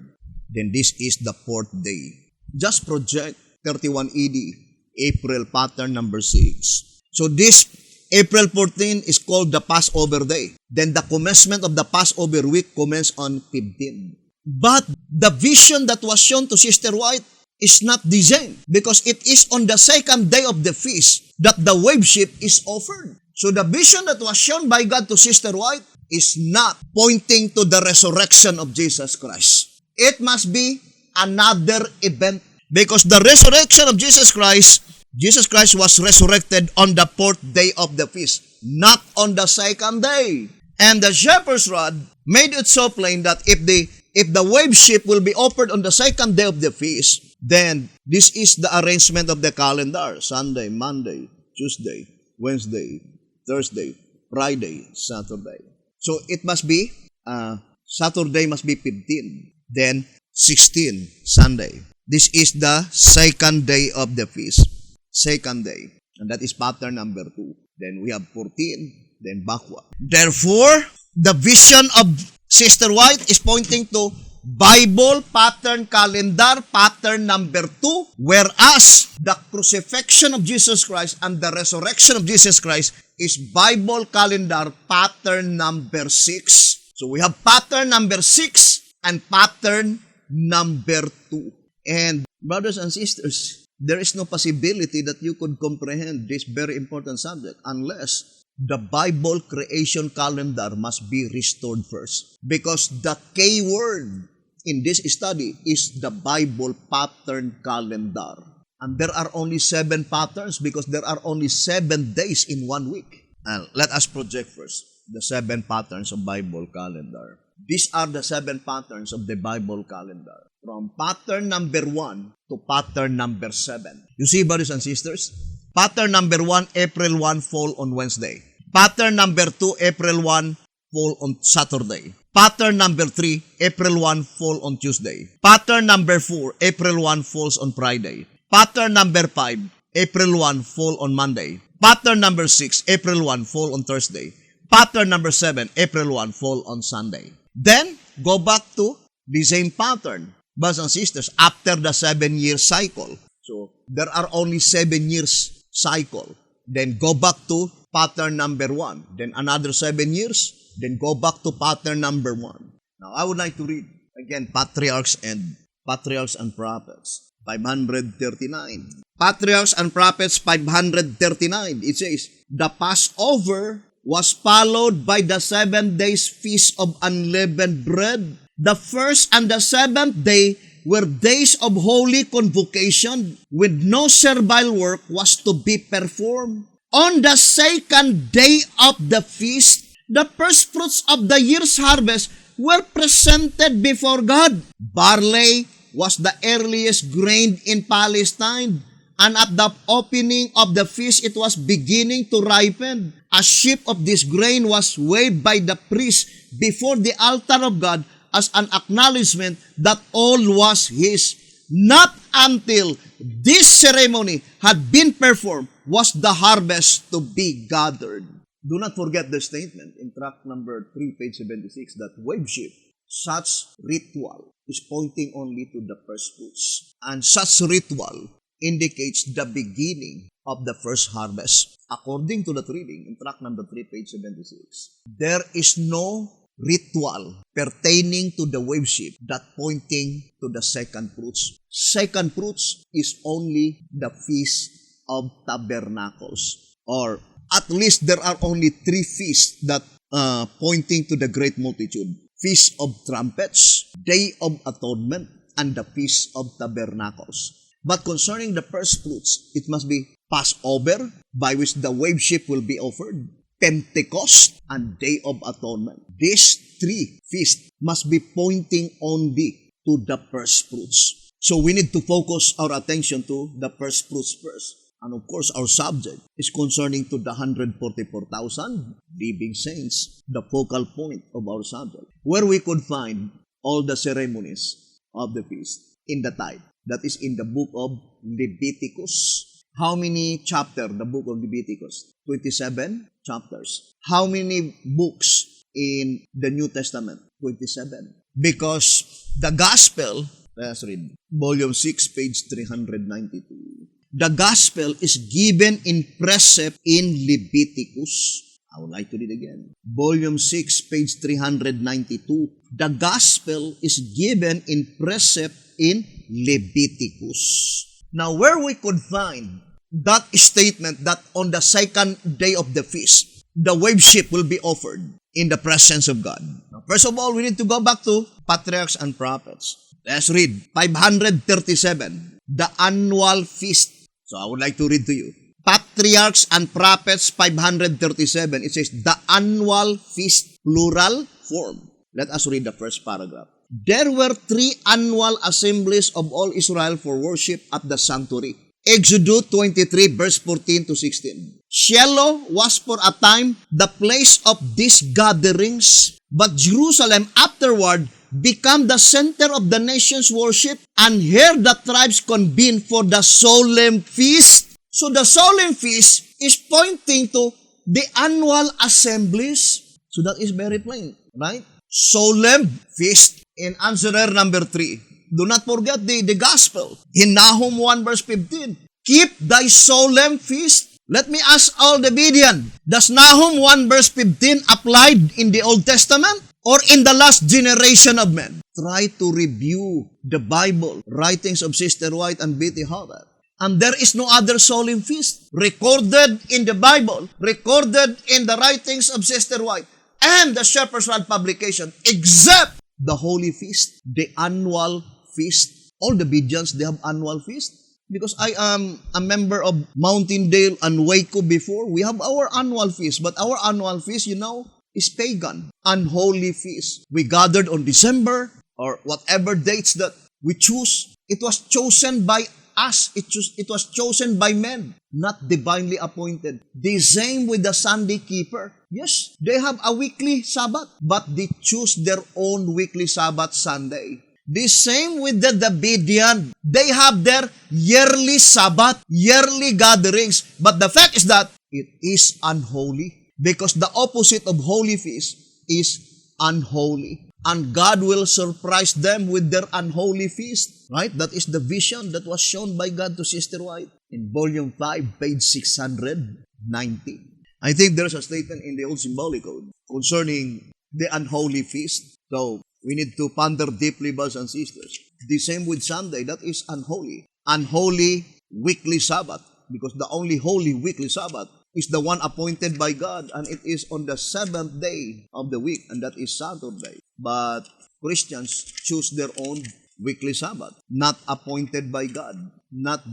Then this is the 4th day. Just project 31 AD, April pattern number 6. So this April 14 is called the Passover day. Then the commencement of the Passover week commenced on 15. But the vision that was shown to Sister White is not the same because it is on the 2nd day of the feast that the wave ship is offered. So the vision that was shown by God to Sister White is not pointing to the resurrection of Jesus Christ. It must be another event because the resurrection of Jesus Christ was resurrected on the 4th day of the feast, not on the 2nd day. And the shepherd's rod made it so plain that if the wave ship will be offered on the 2nd day of the feast, then this is the arrangement of the calendar: Sunday, Monday, Tuesday, Wednesday, Thursday, Friday, Saturday. So it must be Saturday must be 15. Then 16, Sunday. This is the second day of the feast. Second day. And that is pattern number 2. Then we have 14, then backward. Therefore, the vision of Sister White is pointing to Bible pattern calendar, pattern number 2, whereas the crucifixion of Jesus Christ and the resurrection of Jesus Christ is Bible calendar, pattern number 6. So we have pattern number 6 and pattern number 2. And brothers and sisters, there is no possibility that you could comprehend this very important subject unless the Bible creation calendar must be restored first. Because the key word in this study is the Bible pattern calendar. And there are only 7 patterns because there are only 7 days in 1 week. And let us project first the 7 patterns of Bible calendar. These are the 7 patterns of the Bible calendar. From pattern number 1 to pattern number 7. You see, brothers and sisters? Pattern number 1, April 1, fall on Wednesday. Pattern number 2, April 1, fall on Saturday. Pattern number 3, April 1, fall on Tuesday. Pattern number 4, April 1, falls on Friday. Pattern number 5, April 1, fall on Monday. Pattern number 6, April 1, fall on Thursday. Pattern number 7, April 1, fall on Sunday. Then, go back to the same pattern, brothers and sisters, after the 7-year cycle. So, there are only 7 years cycle. Then, go back to pattern number 1. Then, another 7 years. Then, go back to pattern number 1. Now, I would like to read, again, Patriarchs and Prophets, 539. Patriarchs and Prophets, 539. It says, the Passover was followed by the 7 days feast of unleavened bread. The first and the 7th day were days of holy convocation, with no servile work was to be performed. On the 2nd day of the feast, the first fruits of the year's harvest were presented before God. Barley was the earliest grain in Palestine, and at the opening of the feast it was beginning to ripen. A sheaf of this grain was waved by the priest before the altar of God as an acknowledgement that all was his. Not until this ceremony had been performed was the harvest to be gathered. Do not forget the statement in tract number 3, page 76, that wave sheaf, such ritual is pointing only to the first fruits. And such ritual indicates the beginning of the first harvest. According to that reading in tract number 3, page 76, there is no ritual pertaining to the wave sheaf that pointing to the second fruits. Second fruits is only the Feast of Tabernacles, or at least there are only 3 feasts that pointing to the great multitude. Feast of Trumpets, Day of Atonement, and the Feast of Tabernacles. But concerning the first fruits, it must be Passover, by which the wave sheaf will be offered, Pentecost, and Day of Atonement. These 3 feasts must be pointing only to the first fruits. So we need to focus our attention to the first fruits first. And of course, our subject is concerning to the 144,000 living saints, the focal point of our subject, where we could find all the ceremonies of the feast in the tithe. That is in the book of Leviticus. How many chapters the book of Leviticus? 27 chapters. How many books in the New Testament? 27. Because the gospel, let's read, volume 6, page 392. The gospel is given in precept in Leviticus. I would like to read again. Volume 6, page 392. The gospel is given in precept in Leviticus. Now, where we could find that statement that on the 2nd day of the feast, the wave sheaf will be offered in the presence of God. Now, first of all, we need to go back to Patriarchs and Prophets. Let's read 537, the annual feast. So I would like to read to you. Patriarchs and Prophets 537. It says, the annual feast, plural form. Let us read the first paragraph. There were 3 annual assemblies of all Israel for worship at the sanctuary. Exodus 23 verse 14 to 16. Shiloh was for a time the place of these gatherings, but Jerusalem afterward became the center of the nation's worship, and here the tribes convened for the solemn feast. So the solemn feast is pointing to the annual assemblies. So that is very plain, right? Solemn feast. In answerer number 3, do not forget the gospel. In Nahum 1 verse 15, keep thy solemn feast. Let me ask all the Bidian, does Nahum 1 verse 15 applied in the Old Testament or in the last generation of men? Try to review the Bible, writings of Sister White and B.T. Howard. And there is no other solemn feast recorded in the Bible, recorded in the writings of Sister White and the Shepherd's Rod publication, except the Holy Feast, the annual feast. All the Bidians, they have annual feast. Because I am a member of Mountain Dale and Waco before, we have our annual feast. But our annual feast, is pagan, unholy feast. We gathered on December or whatever dates that we choose. It was chosen by us. It was chosen by men, not divinely appointed. The same with the Sunday keeper. Yes, they have a weekly Sabbath, but they choose their own weekly Sabbath Sunday. The same with the Davidian. They have their yearly Sabbath, yearly gatherings. But the fact is that it is unholy, because the opposite of holy feast is unholy. And God will surprise them with their unholy feast. Right? That is the vision that was shown by God to Sister White in Volume 5, page 690. I think there's a statement in the Old Symbolic Code concerning the unholy feast. So, we need to ponder deeply, brothers and sisters. The same with Sunday, that is unholy. Unholy weekly Sabbath, because the only holy weekly Sabbath is the one appointed by God, and it is on the 7th day of the week, and that is Saturday. But Christians choose their own weekly Sabbath, not appointed by God, not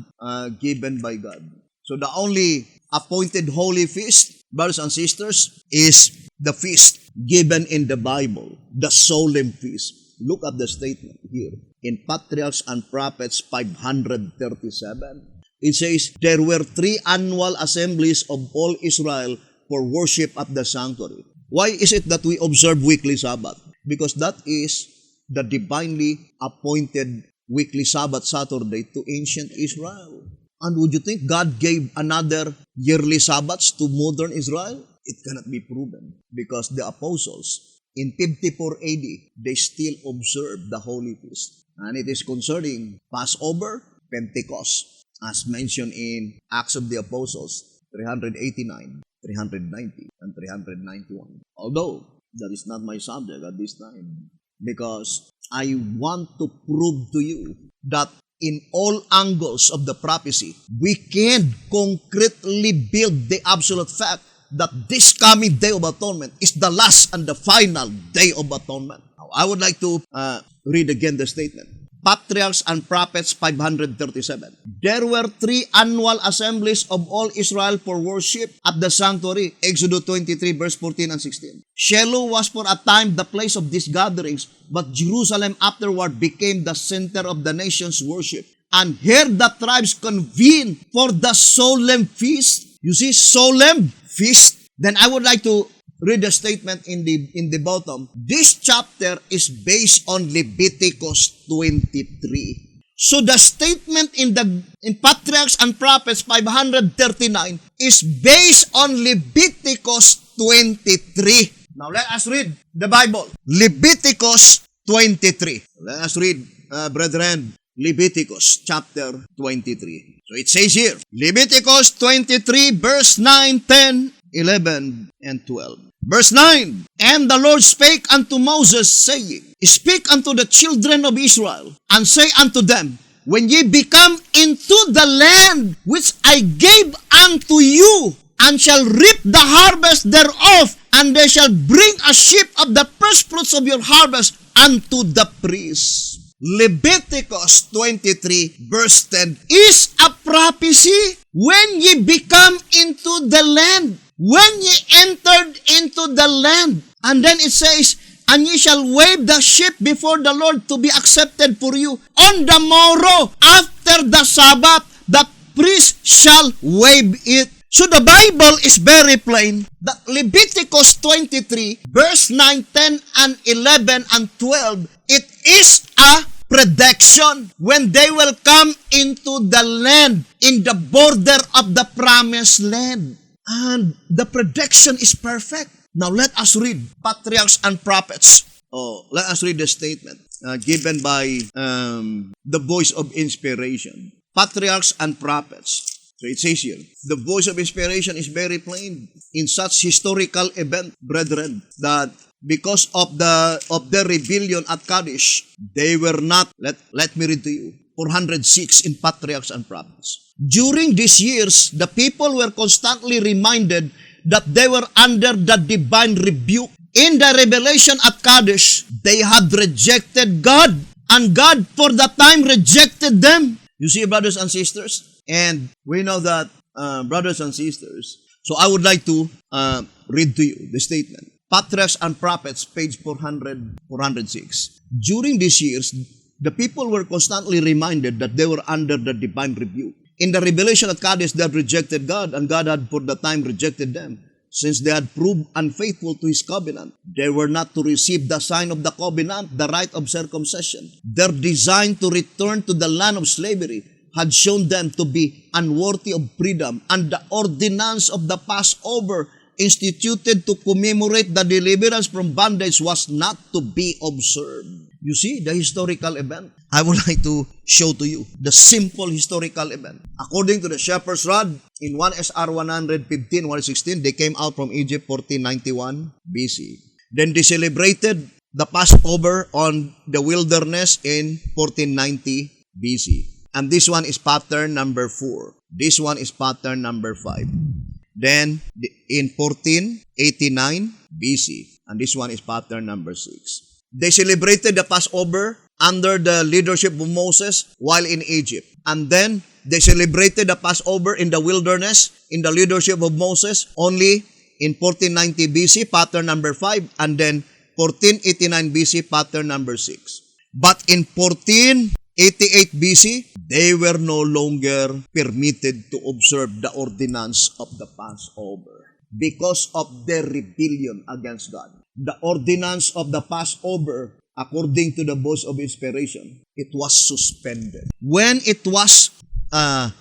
given by God. So the only appointed holy feast, brothers and sisters, is the feast given in the Bible, the solemn feast. Look at the statement here in Patriarchs and Prophets 537. It says, there were 3 annual assemblies of all Israel for worship at the sanctuary. Why is it that we observe weekly Sabbath? Because that is the divinely appointed weekly Sabbath Saturday to ancient Israel. And would you think God gave another yearly Sabbaths to modern Israel? It cannot be proven, because the apostles in 54 AD, they still observe the Holy Feast. And it is concerning Passover, Pentecost, as mentioned in Acts of the Apostles 389, 390, and 391. Although, that is not my subject at this time, because I want to prove to you that in all angles of the prophecy, we can concretely build the absolute fact that this coming Day of Atonement is the last and the final Day of Atonement. Now, I would like to read again the statement. Patriarchs and Prophets 537. There were 3 annual assemblies of all Israel for worship at the sanctuary. Exodus 23 verse 14 and 16. Shiloh was for a time the place of these gatherings, but Jerusalem afterward became the center of the nation's worship. And here the tribes convened for the solemn feast. You see, solemn feast. Then I would like to read the statement in the bottom. This chapter is based on Leviticus 23. So the statement in Patriarchs and Prophets 539 is based on Leviticus 23. Now let us read the Bible. Leviticus 23. Let us read, brethren, Leviticus chapter 23. So it says here, Leviticus 23 verse 9, 10, 11, and 12. Verse 9, and the Lord spake unto Moses, saying, Speak unto the children of Israel, and say unto them, When ye become into the land which I gave unto you, and shall reap the harvest thereof, and they shall bring a sheaf of the first fruits of your harvest unto the priest. Leviticus 23 verse 10 is a prophecy when ye become into the land. When ye entered into the land. And then it says, and ye shall wave the sheep before the Lord to be accepted for you. On the morrow, after the Sabbath, the priest shall wave it. So the Bible is very plain that Leviticus 23, verse 9, 10, and 11, and 12, it is a prediction when they will come into the land in the border of the promised land. And the prediction is perfect. Now let us read Patriarchs and Prophets. Let us read the statement given by the voice of inspiration. Patriarchs and Prophets. So it says here, the voice of inspiration is very plain in such historical event, brethren, that because of their rebellion at Kadesh, they were not, let me read to you, 406 in Patriarchs and Prophets. During these years, the people were constantly reminded that they were under the divine rebuke. In the revelation at Kadesh, they had rejected God, and God for the time rejected them. You see, brothers and sisters? And we know that, brothers and sisters, so I would like to read to you the statement. Patriarchs and Prophets, page 406. During these years, the people were constantly reminded that they were under the divine rebuke. In the revelation at Kadesh, they had rejected God, and God had for the time rejected them. Since they had proved unfaithful to His covenant, they were not to receive the sign of the covenant, the rite of circumcision. Their design to return to the land of slavery had shown them to be unworthy of freedom, and the ordinance of the Passover instituted to commemorate the deliverance from bondage was not to be observed. You see, the historical event. I would like to show to you the simple historical event. According to the Shepherd's Rod, in 1 SR 115, 116, they came out from Egypt 1491 BC. Then they celebrated the Passover on the wilderness in 1490 BC. And this one is pattern number 4. This one is pattern number 5. Then, in 1489 BC, and this one is pattern number 6. They celebrated the Passover under the leadership of Moses while in Egypt. And then, they celebrated the Passover in the wilderness in the leadership of Moses only in 1490 BC, pattern number 5, and then 1489 BC, pattern number 6. But in 1488 BC, they were no longer permitted to observe the ordinance of the Passover because of their rebellion against God. The ordinance of the Passover, according to the voice of inspiration, it was suspended. When it was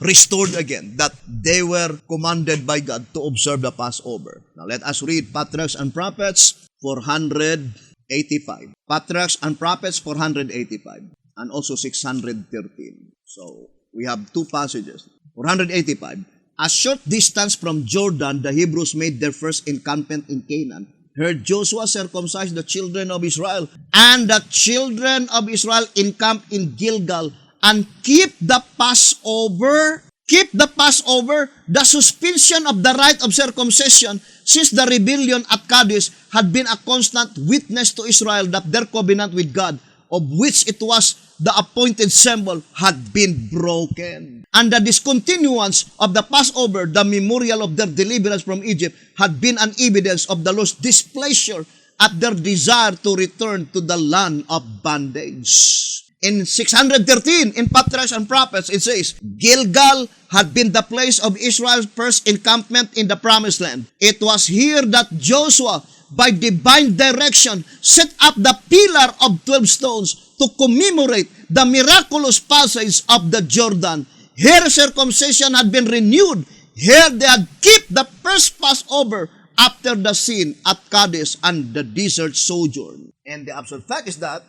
restored again, that they were commanded by God to observe the Passover. Now let us read Patriarchs and Prophets 485. Patriarchs and Prophets 485. And also 613. So, we have two passages. 485. A short distance from Jordan, the Hebrews made their first encampment in Canaan. Here Joshua circumcised the children of Israel, and the children of Israel encamped in Gilgal and keep the Passover. Keep the Passover, the suspension of the rite of circumcision, since the rebellion at Kadesh had been a constant witness to Israel that their covenant with God, of which it was the appointed symbol, had been broken. And the discontinuance of the Passover, the memorial of their deliverance from Egypt, had been an evidence of the Lord's displeasure at their desire to return to the land of bondage. In 613, in Patriarchs and Prophets, it says, Gilgal had been the place of Israel's first encampment in the Promised Land. It was here that Joshua, by divine direction, set up the pillar of 12 stones to commemorate the miraculous passage of the Jordan. Here circumcision had been renewed. Here they had kept the first Passover after the sin at Kadesh and the desert sojourn. And the absolute fact is that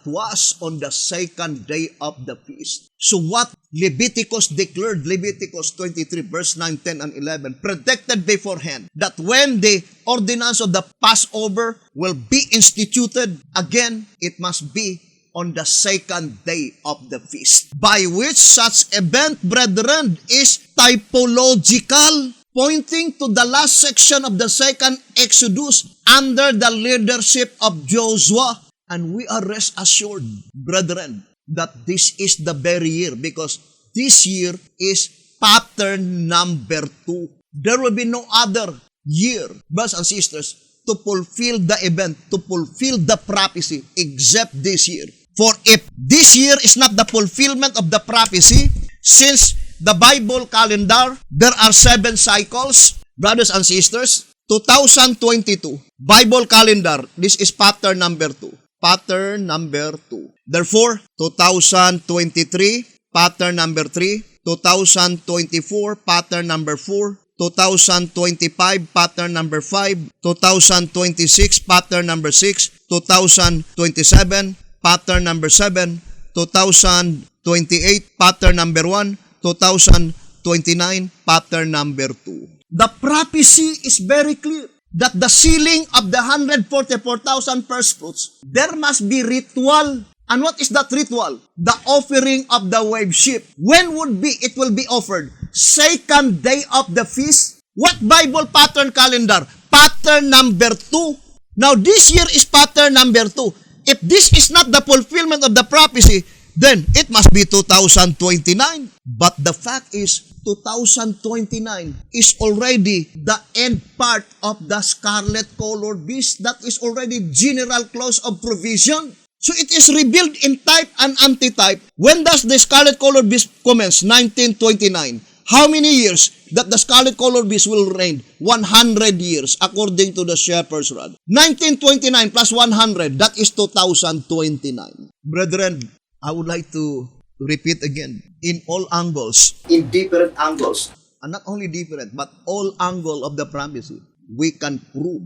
was on the second day of the feast. So what Leviticus declared, Leviticus 23, verse 9, 10, and 11, predicted beforehand that when the ordinance of the Passover will be instituted, again, it must be on the second day of the feast. By which such event, brethren, is typological, pointing to the last section of the second Exodus under the leadership of Joshua. And we are rest assured, brethren, that this is the very year, because this year is pattern number 2. There will be no other year, brothers and sisters, to fulfill the event, to fulfill the prophecy, except this year. For if this year is not the fulfillment of the prophecy, since the Bible calendar, there are 7 cycles. Brothers and sisters, 2022, Bible calendar, this is pattern number 2. Pattern number 2. Therefore, 2023, pattern number 3, 2024, pattern number 4, 2025, pattern number 5, 2026, pattern number 6, 2027, pattern number 7, 2028, pattern number 1, 2029, pattern number 2. The prophecy is very clear that the sealing of the 144,000 first fruits, there must be ritual. And what is that ritual? The offering of the wave sheep. When would be it will be offered? Second day of the feast. What Bible pattern calendar? Pattern number 2. Now this year is pattern number 2. If this is not the fulfillment of the prophecy, then it must be 2029. But the fact is, 2029 is already the end part of the scarlet colored beast. That is already general clause of provision. So it is revealed in type and antitype. When does the scarlet colored beast commence? 1929. How many years that the scarlet colored beast will reign? 100 years according to the shepherd's rod. 1929 plus 100, that is 2029. Brethren, I would like to repeat again, in all angles, in different angles, and not only different, but all angle of the prophecy, we can prove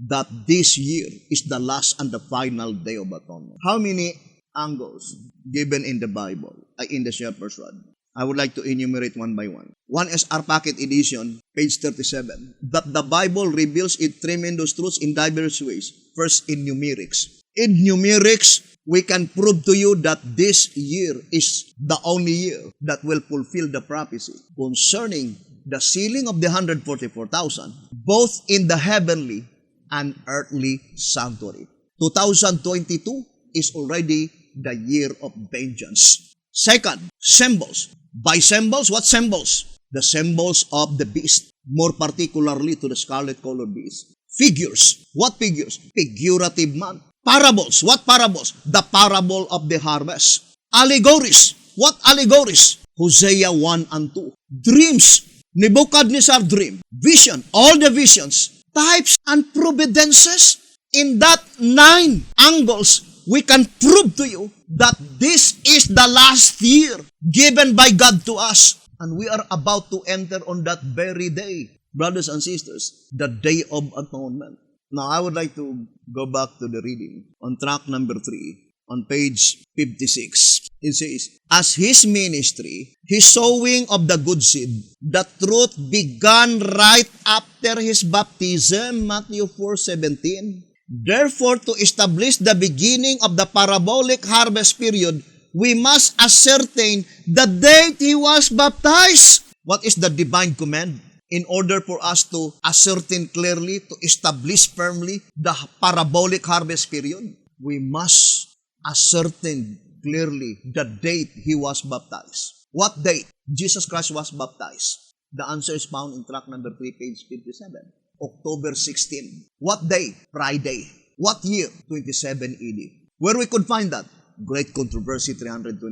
that this year is the last and the final day of atonement. How many angles given in the Bible, in the shepherd's rod? I would like to enumerate one by one. One is our packet edition, page 37, that the Bible reveals its tremendous truths in diverse ways. First, in numerics. In numerics, we can prove to you that this year is the only year that will fulfill the prophecy concerning the sealing of the 144,000, both in the heavenly and earthly sanctuary. 2022 is already the year of vengeance. Second, symbols. By symbols, what symbols? The symbols of the beast, more particularly to the scarlet-colored beast. Figures. What figures? Figurative man. Parables. What parables? The parable of the harvest. Allegories. What allegories? Hosea 1 and 2. Dreams. Nebuchadnezzar dream. Vision. All the visions. Types and providences. In that 9 angles, we can prove to you that this is the last year given by God to us. And we are about to enter on that very day, brothers and sisters, the Day of Atonement. Now, I would like to go back to the reading on track number 3, on page 56. It says, as his ministry, his sowing of the good seed, the truth began right after his baptism, Matthew 4:17. Therefore, to establish the beginning of the parabolic harvest period, we must ascertain the date he was baptized. What is the divine command? In order for us to ascertain clearly, to establish firmly the parabolic harvest period, we must ascertain clearly the date he was baptized. What date Jesus Christ was baptized? The answer is found in track number 3, page 57. October 16. What day? Friday. What year? 27 AD. Where we could find that? Great Controversy 327.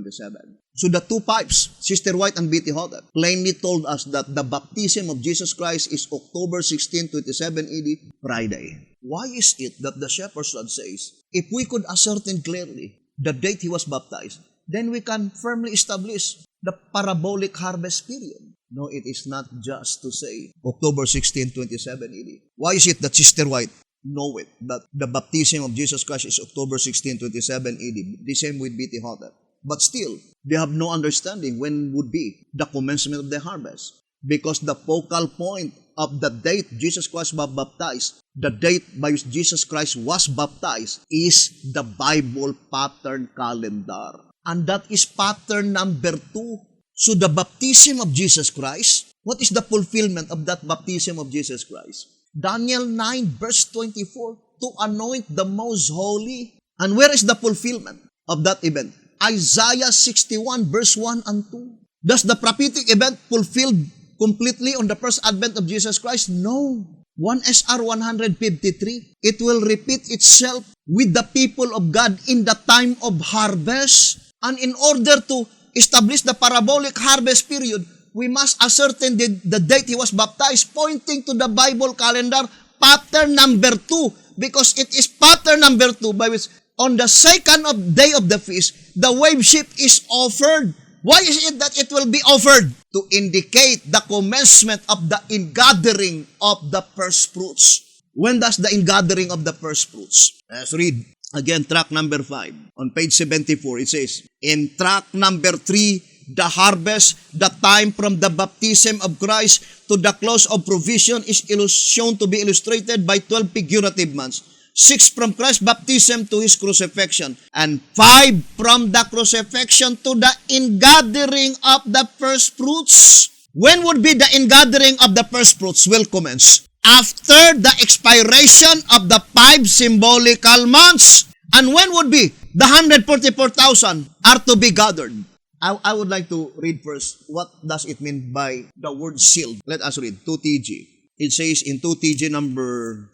So the two pipes, Sister White and B.T. Hodder, plainly told us that the baptism of Jesus Christ is October 16, 27 AD, Friday. Why is it that the shepherd's rod says, if we could ascertain clearly the date he was baptized, then we can firmly establish the parabolic harvest period? No, it is not just to say October 16, 27 AD. Why is it that Sister White know it, that the baptism of Jesus Christ is October 16, 27 AD? The same with B.T. Hodder. But still, they have no understanding when would be the commencement of the harvest. Because the focal point of the date Jesus Christ was baptized, the date by which Jesus Christ was baptized, is the Bible pattern calendar. And that is pattern number 2. So the baptism of Jesus Christ, what is the fulfillment of that baptism of Jesus Christ? Daniel 9 verse 24, to anoint the most holy. And where is the fulfillment of that event? Isaiah 61 verse 1 and 2. Does the prophetic event fulfilled completely on the first advent of Jesus Christ? No. 1 SR 153, it will repeat itself with the people of God in the time of harvest. And in order to establish the parabolic harvest period, we must ascertain the date he was baptized, pointing to the Bible calendar, pattern number 2, because it is pattern number 2 by which on the second day of the feast, the wave sheep is offered. Why is it that it will be offered? To indicate the commencement of the ingathering of the first fruits. When does the ingathering of the first fruits? Let's read again track number 5. On page 74, it says, in track number 3, the harvest, the time from the baptism of Christ to the close of provision is shown to be illustrated by 12 figurative months. 6 from Christ's baptism to his crucifixion, and 5 from the crucifixion to the ingathering of the first fruits. When would be the ingathering of the first fruits will commence? After the expiration of the 5 symbolical months. And when would be the 144,000 are to be gathered? I would like to read first, what does it mean by the word sealed? Let us read 2TG. It says in 2TG number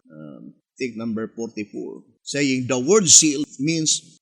44, saying the word sealed means,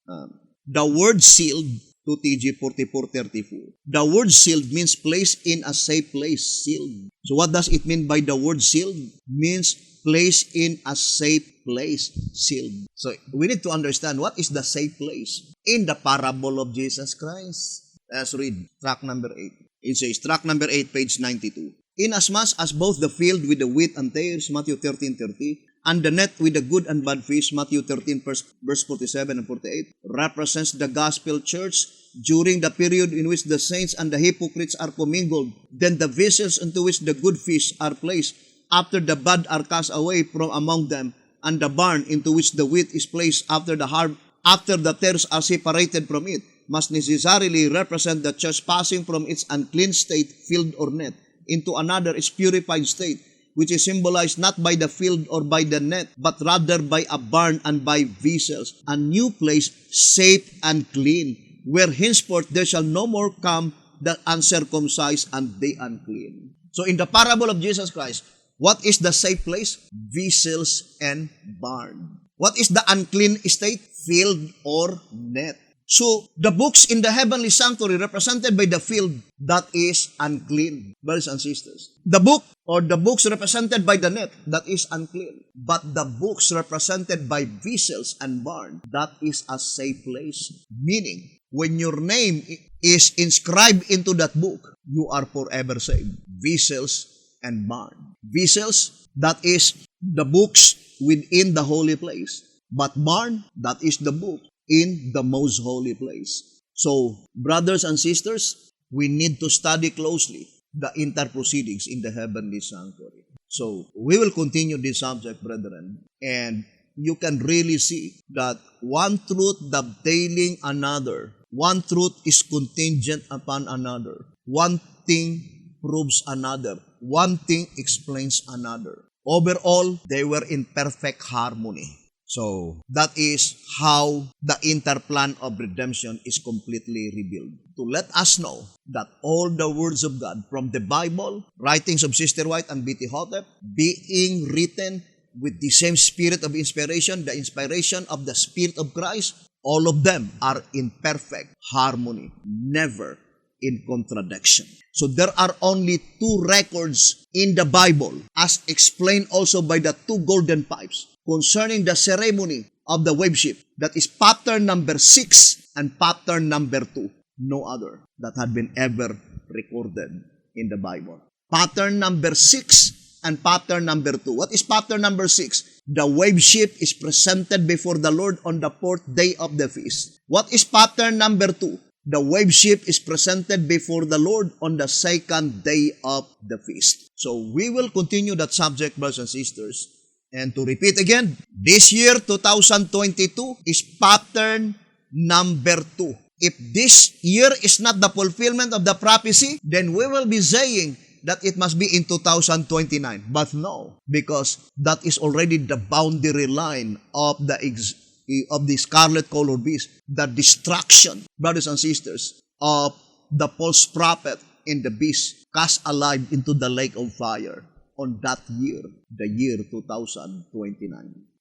the word sealed, 2TG 4434. The word sealed means placed in a safe place, sealed. So what does it mean by the word sealed? Means placed in a safe place, sealed. So we need to understand what is the safe place in the parable of Jesus Christ. Let's read track number 8. It says, track number 8, page 92. Inasmuch as both the field with the wheat and tares, Matthew 13:30, and the net with the good and bad fish, Matthew 13, verse 47 and 48, represents the gospel church during the period in which the saints and the hypocrites are commingled. Then the vessels into which the good fish are placed, after the bad are cast away from among them, and the barn into which the wheat is placed after the tares are separated from it, must necessarily represent the church passing from its unclean state, field or net, into another its purified state, which is symbolized not by the field or by the net, but rather by a barn and by vessels, a new place, safe and clean, where henceforth there shall no more come the uncircumcised and the unclean. So in the parable of Jesus Christ, what is the safe place? Vessels and barn. What is the unclean state? Field or net. So, the books in the heavenly sanctuary represented by the field, that is unclean, brothers and sisters. The book or the books represented by the net, that is unclean. But the books represented by vessels and barn, that is a safe place. Meaning, when your name is inscribed into that book, you are forever saved. Vessels and barn. Vessels, that is the books within the holy place. But barn, that is the book in the most holy place. So, brothers and sisters, we need to study closely the interproceedings in the heavenly sanctuary. So, we will continue this subject, brethren, and you can really see that one truth dovetailing another. One truth is contingent upon another. One thing proves another. One thing explains another. Overall, they were in perfect harmony. So, that is how the interplan of redemption is completely revealed. To let us know that all the words of God from the Bible, writings of Sister White and B.T. Hotep, being written with the same spirit of inspiration, the inspiration of the Spirit of Christ, all of them are in perfect harmony, never in contradiction. So there are only 2 records in the Bible, as explained also by the 2 golden pipes, concerning the ceremony of the wave ship. That is pattern number 6 and pattern number 2. No other that had been ever recorded in the Bible. Pattern number 6 and pattern number 2. What is pattern number 6? The wave ship is presented before the Lord on the 4th day of the feast. What is pattern number 2? The wave ship is presented before the Lord on the 2nd day of the feast. So we will continue that subject, brothers and sisters. And to repeat again, this year, 2022, is pattern number 2. If this year is not the fulfillment of the prophecy, then we will be saying that it must be in 2029. But no, because that is already the boundary line of the scarlet colored beast, the destruction, brothers and sisters, of the false prophet and the beast cast alive into the lake of fire on that year, the year 2029.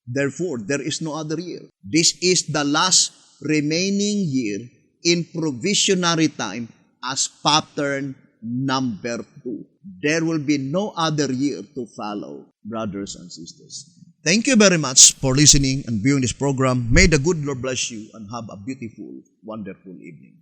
Therefore, there is no other year. This is the last remaining year in provisionary time as pattern number 2. There will be no other year to follow, brothers and sisters. Thank you very much for listening and viewing this program. May the good Lord bless you and have a beautiful, wonderful evening.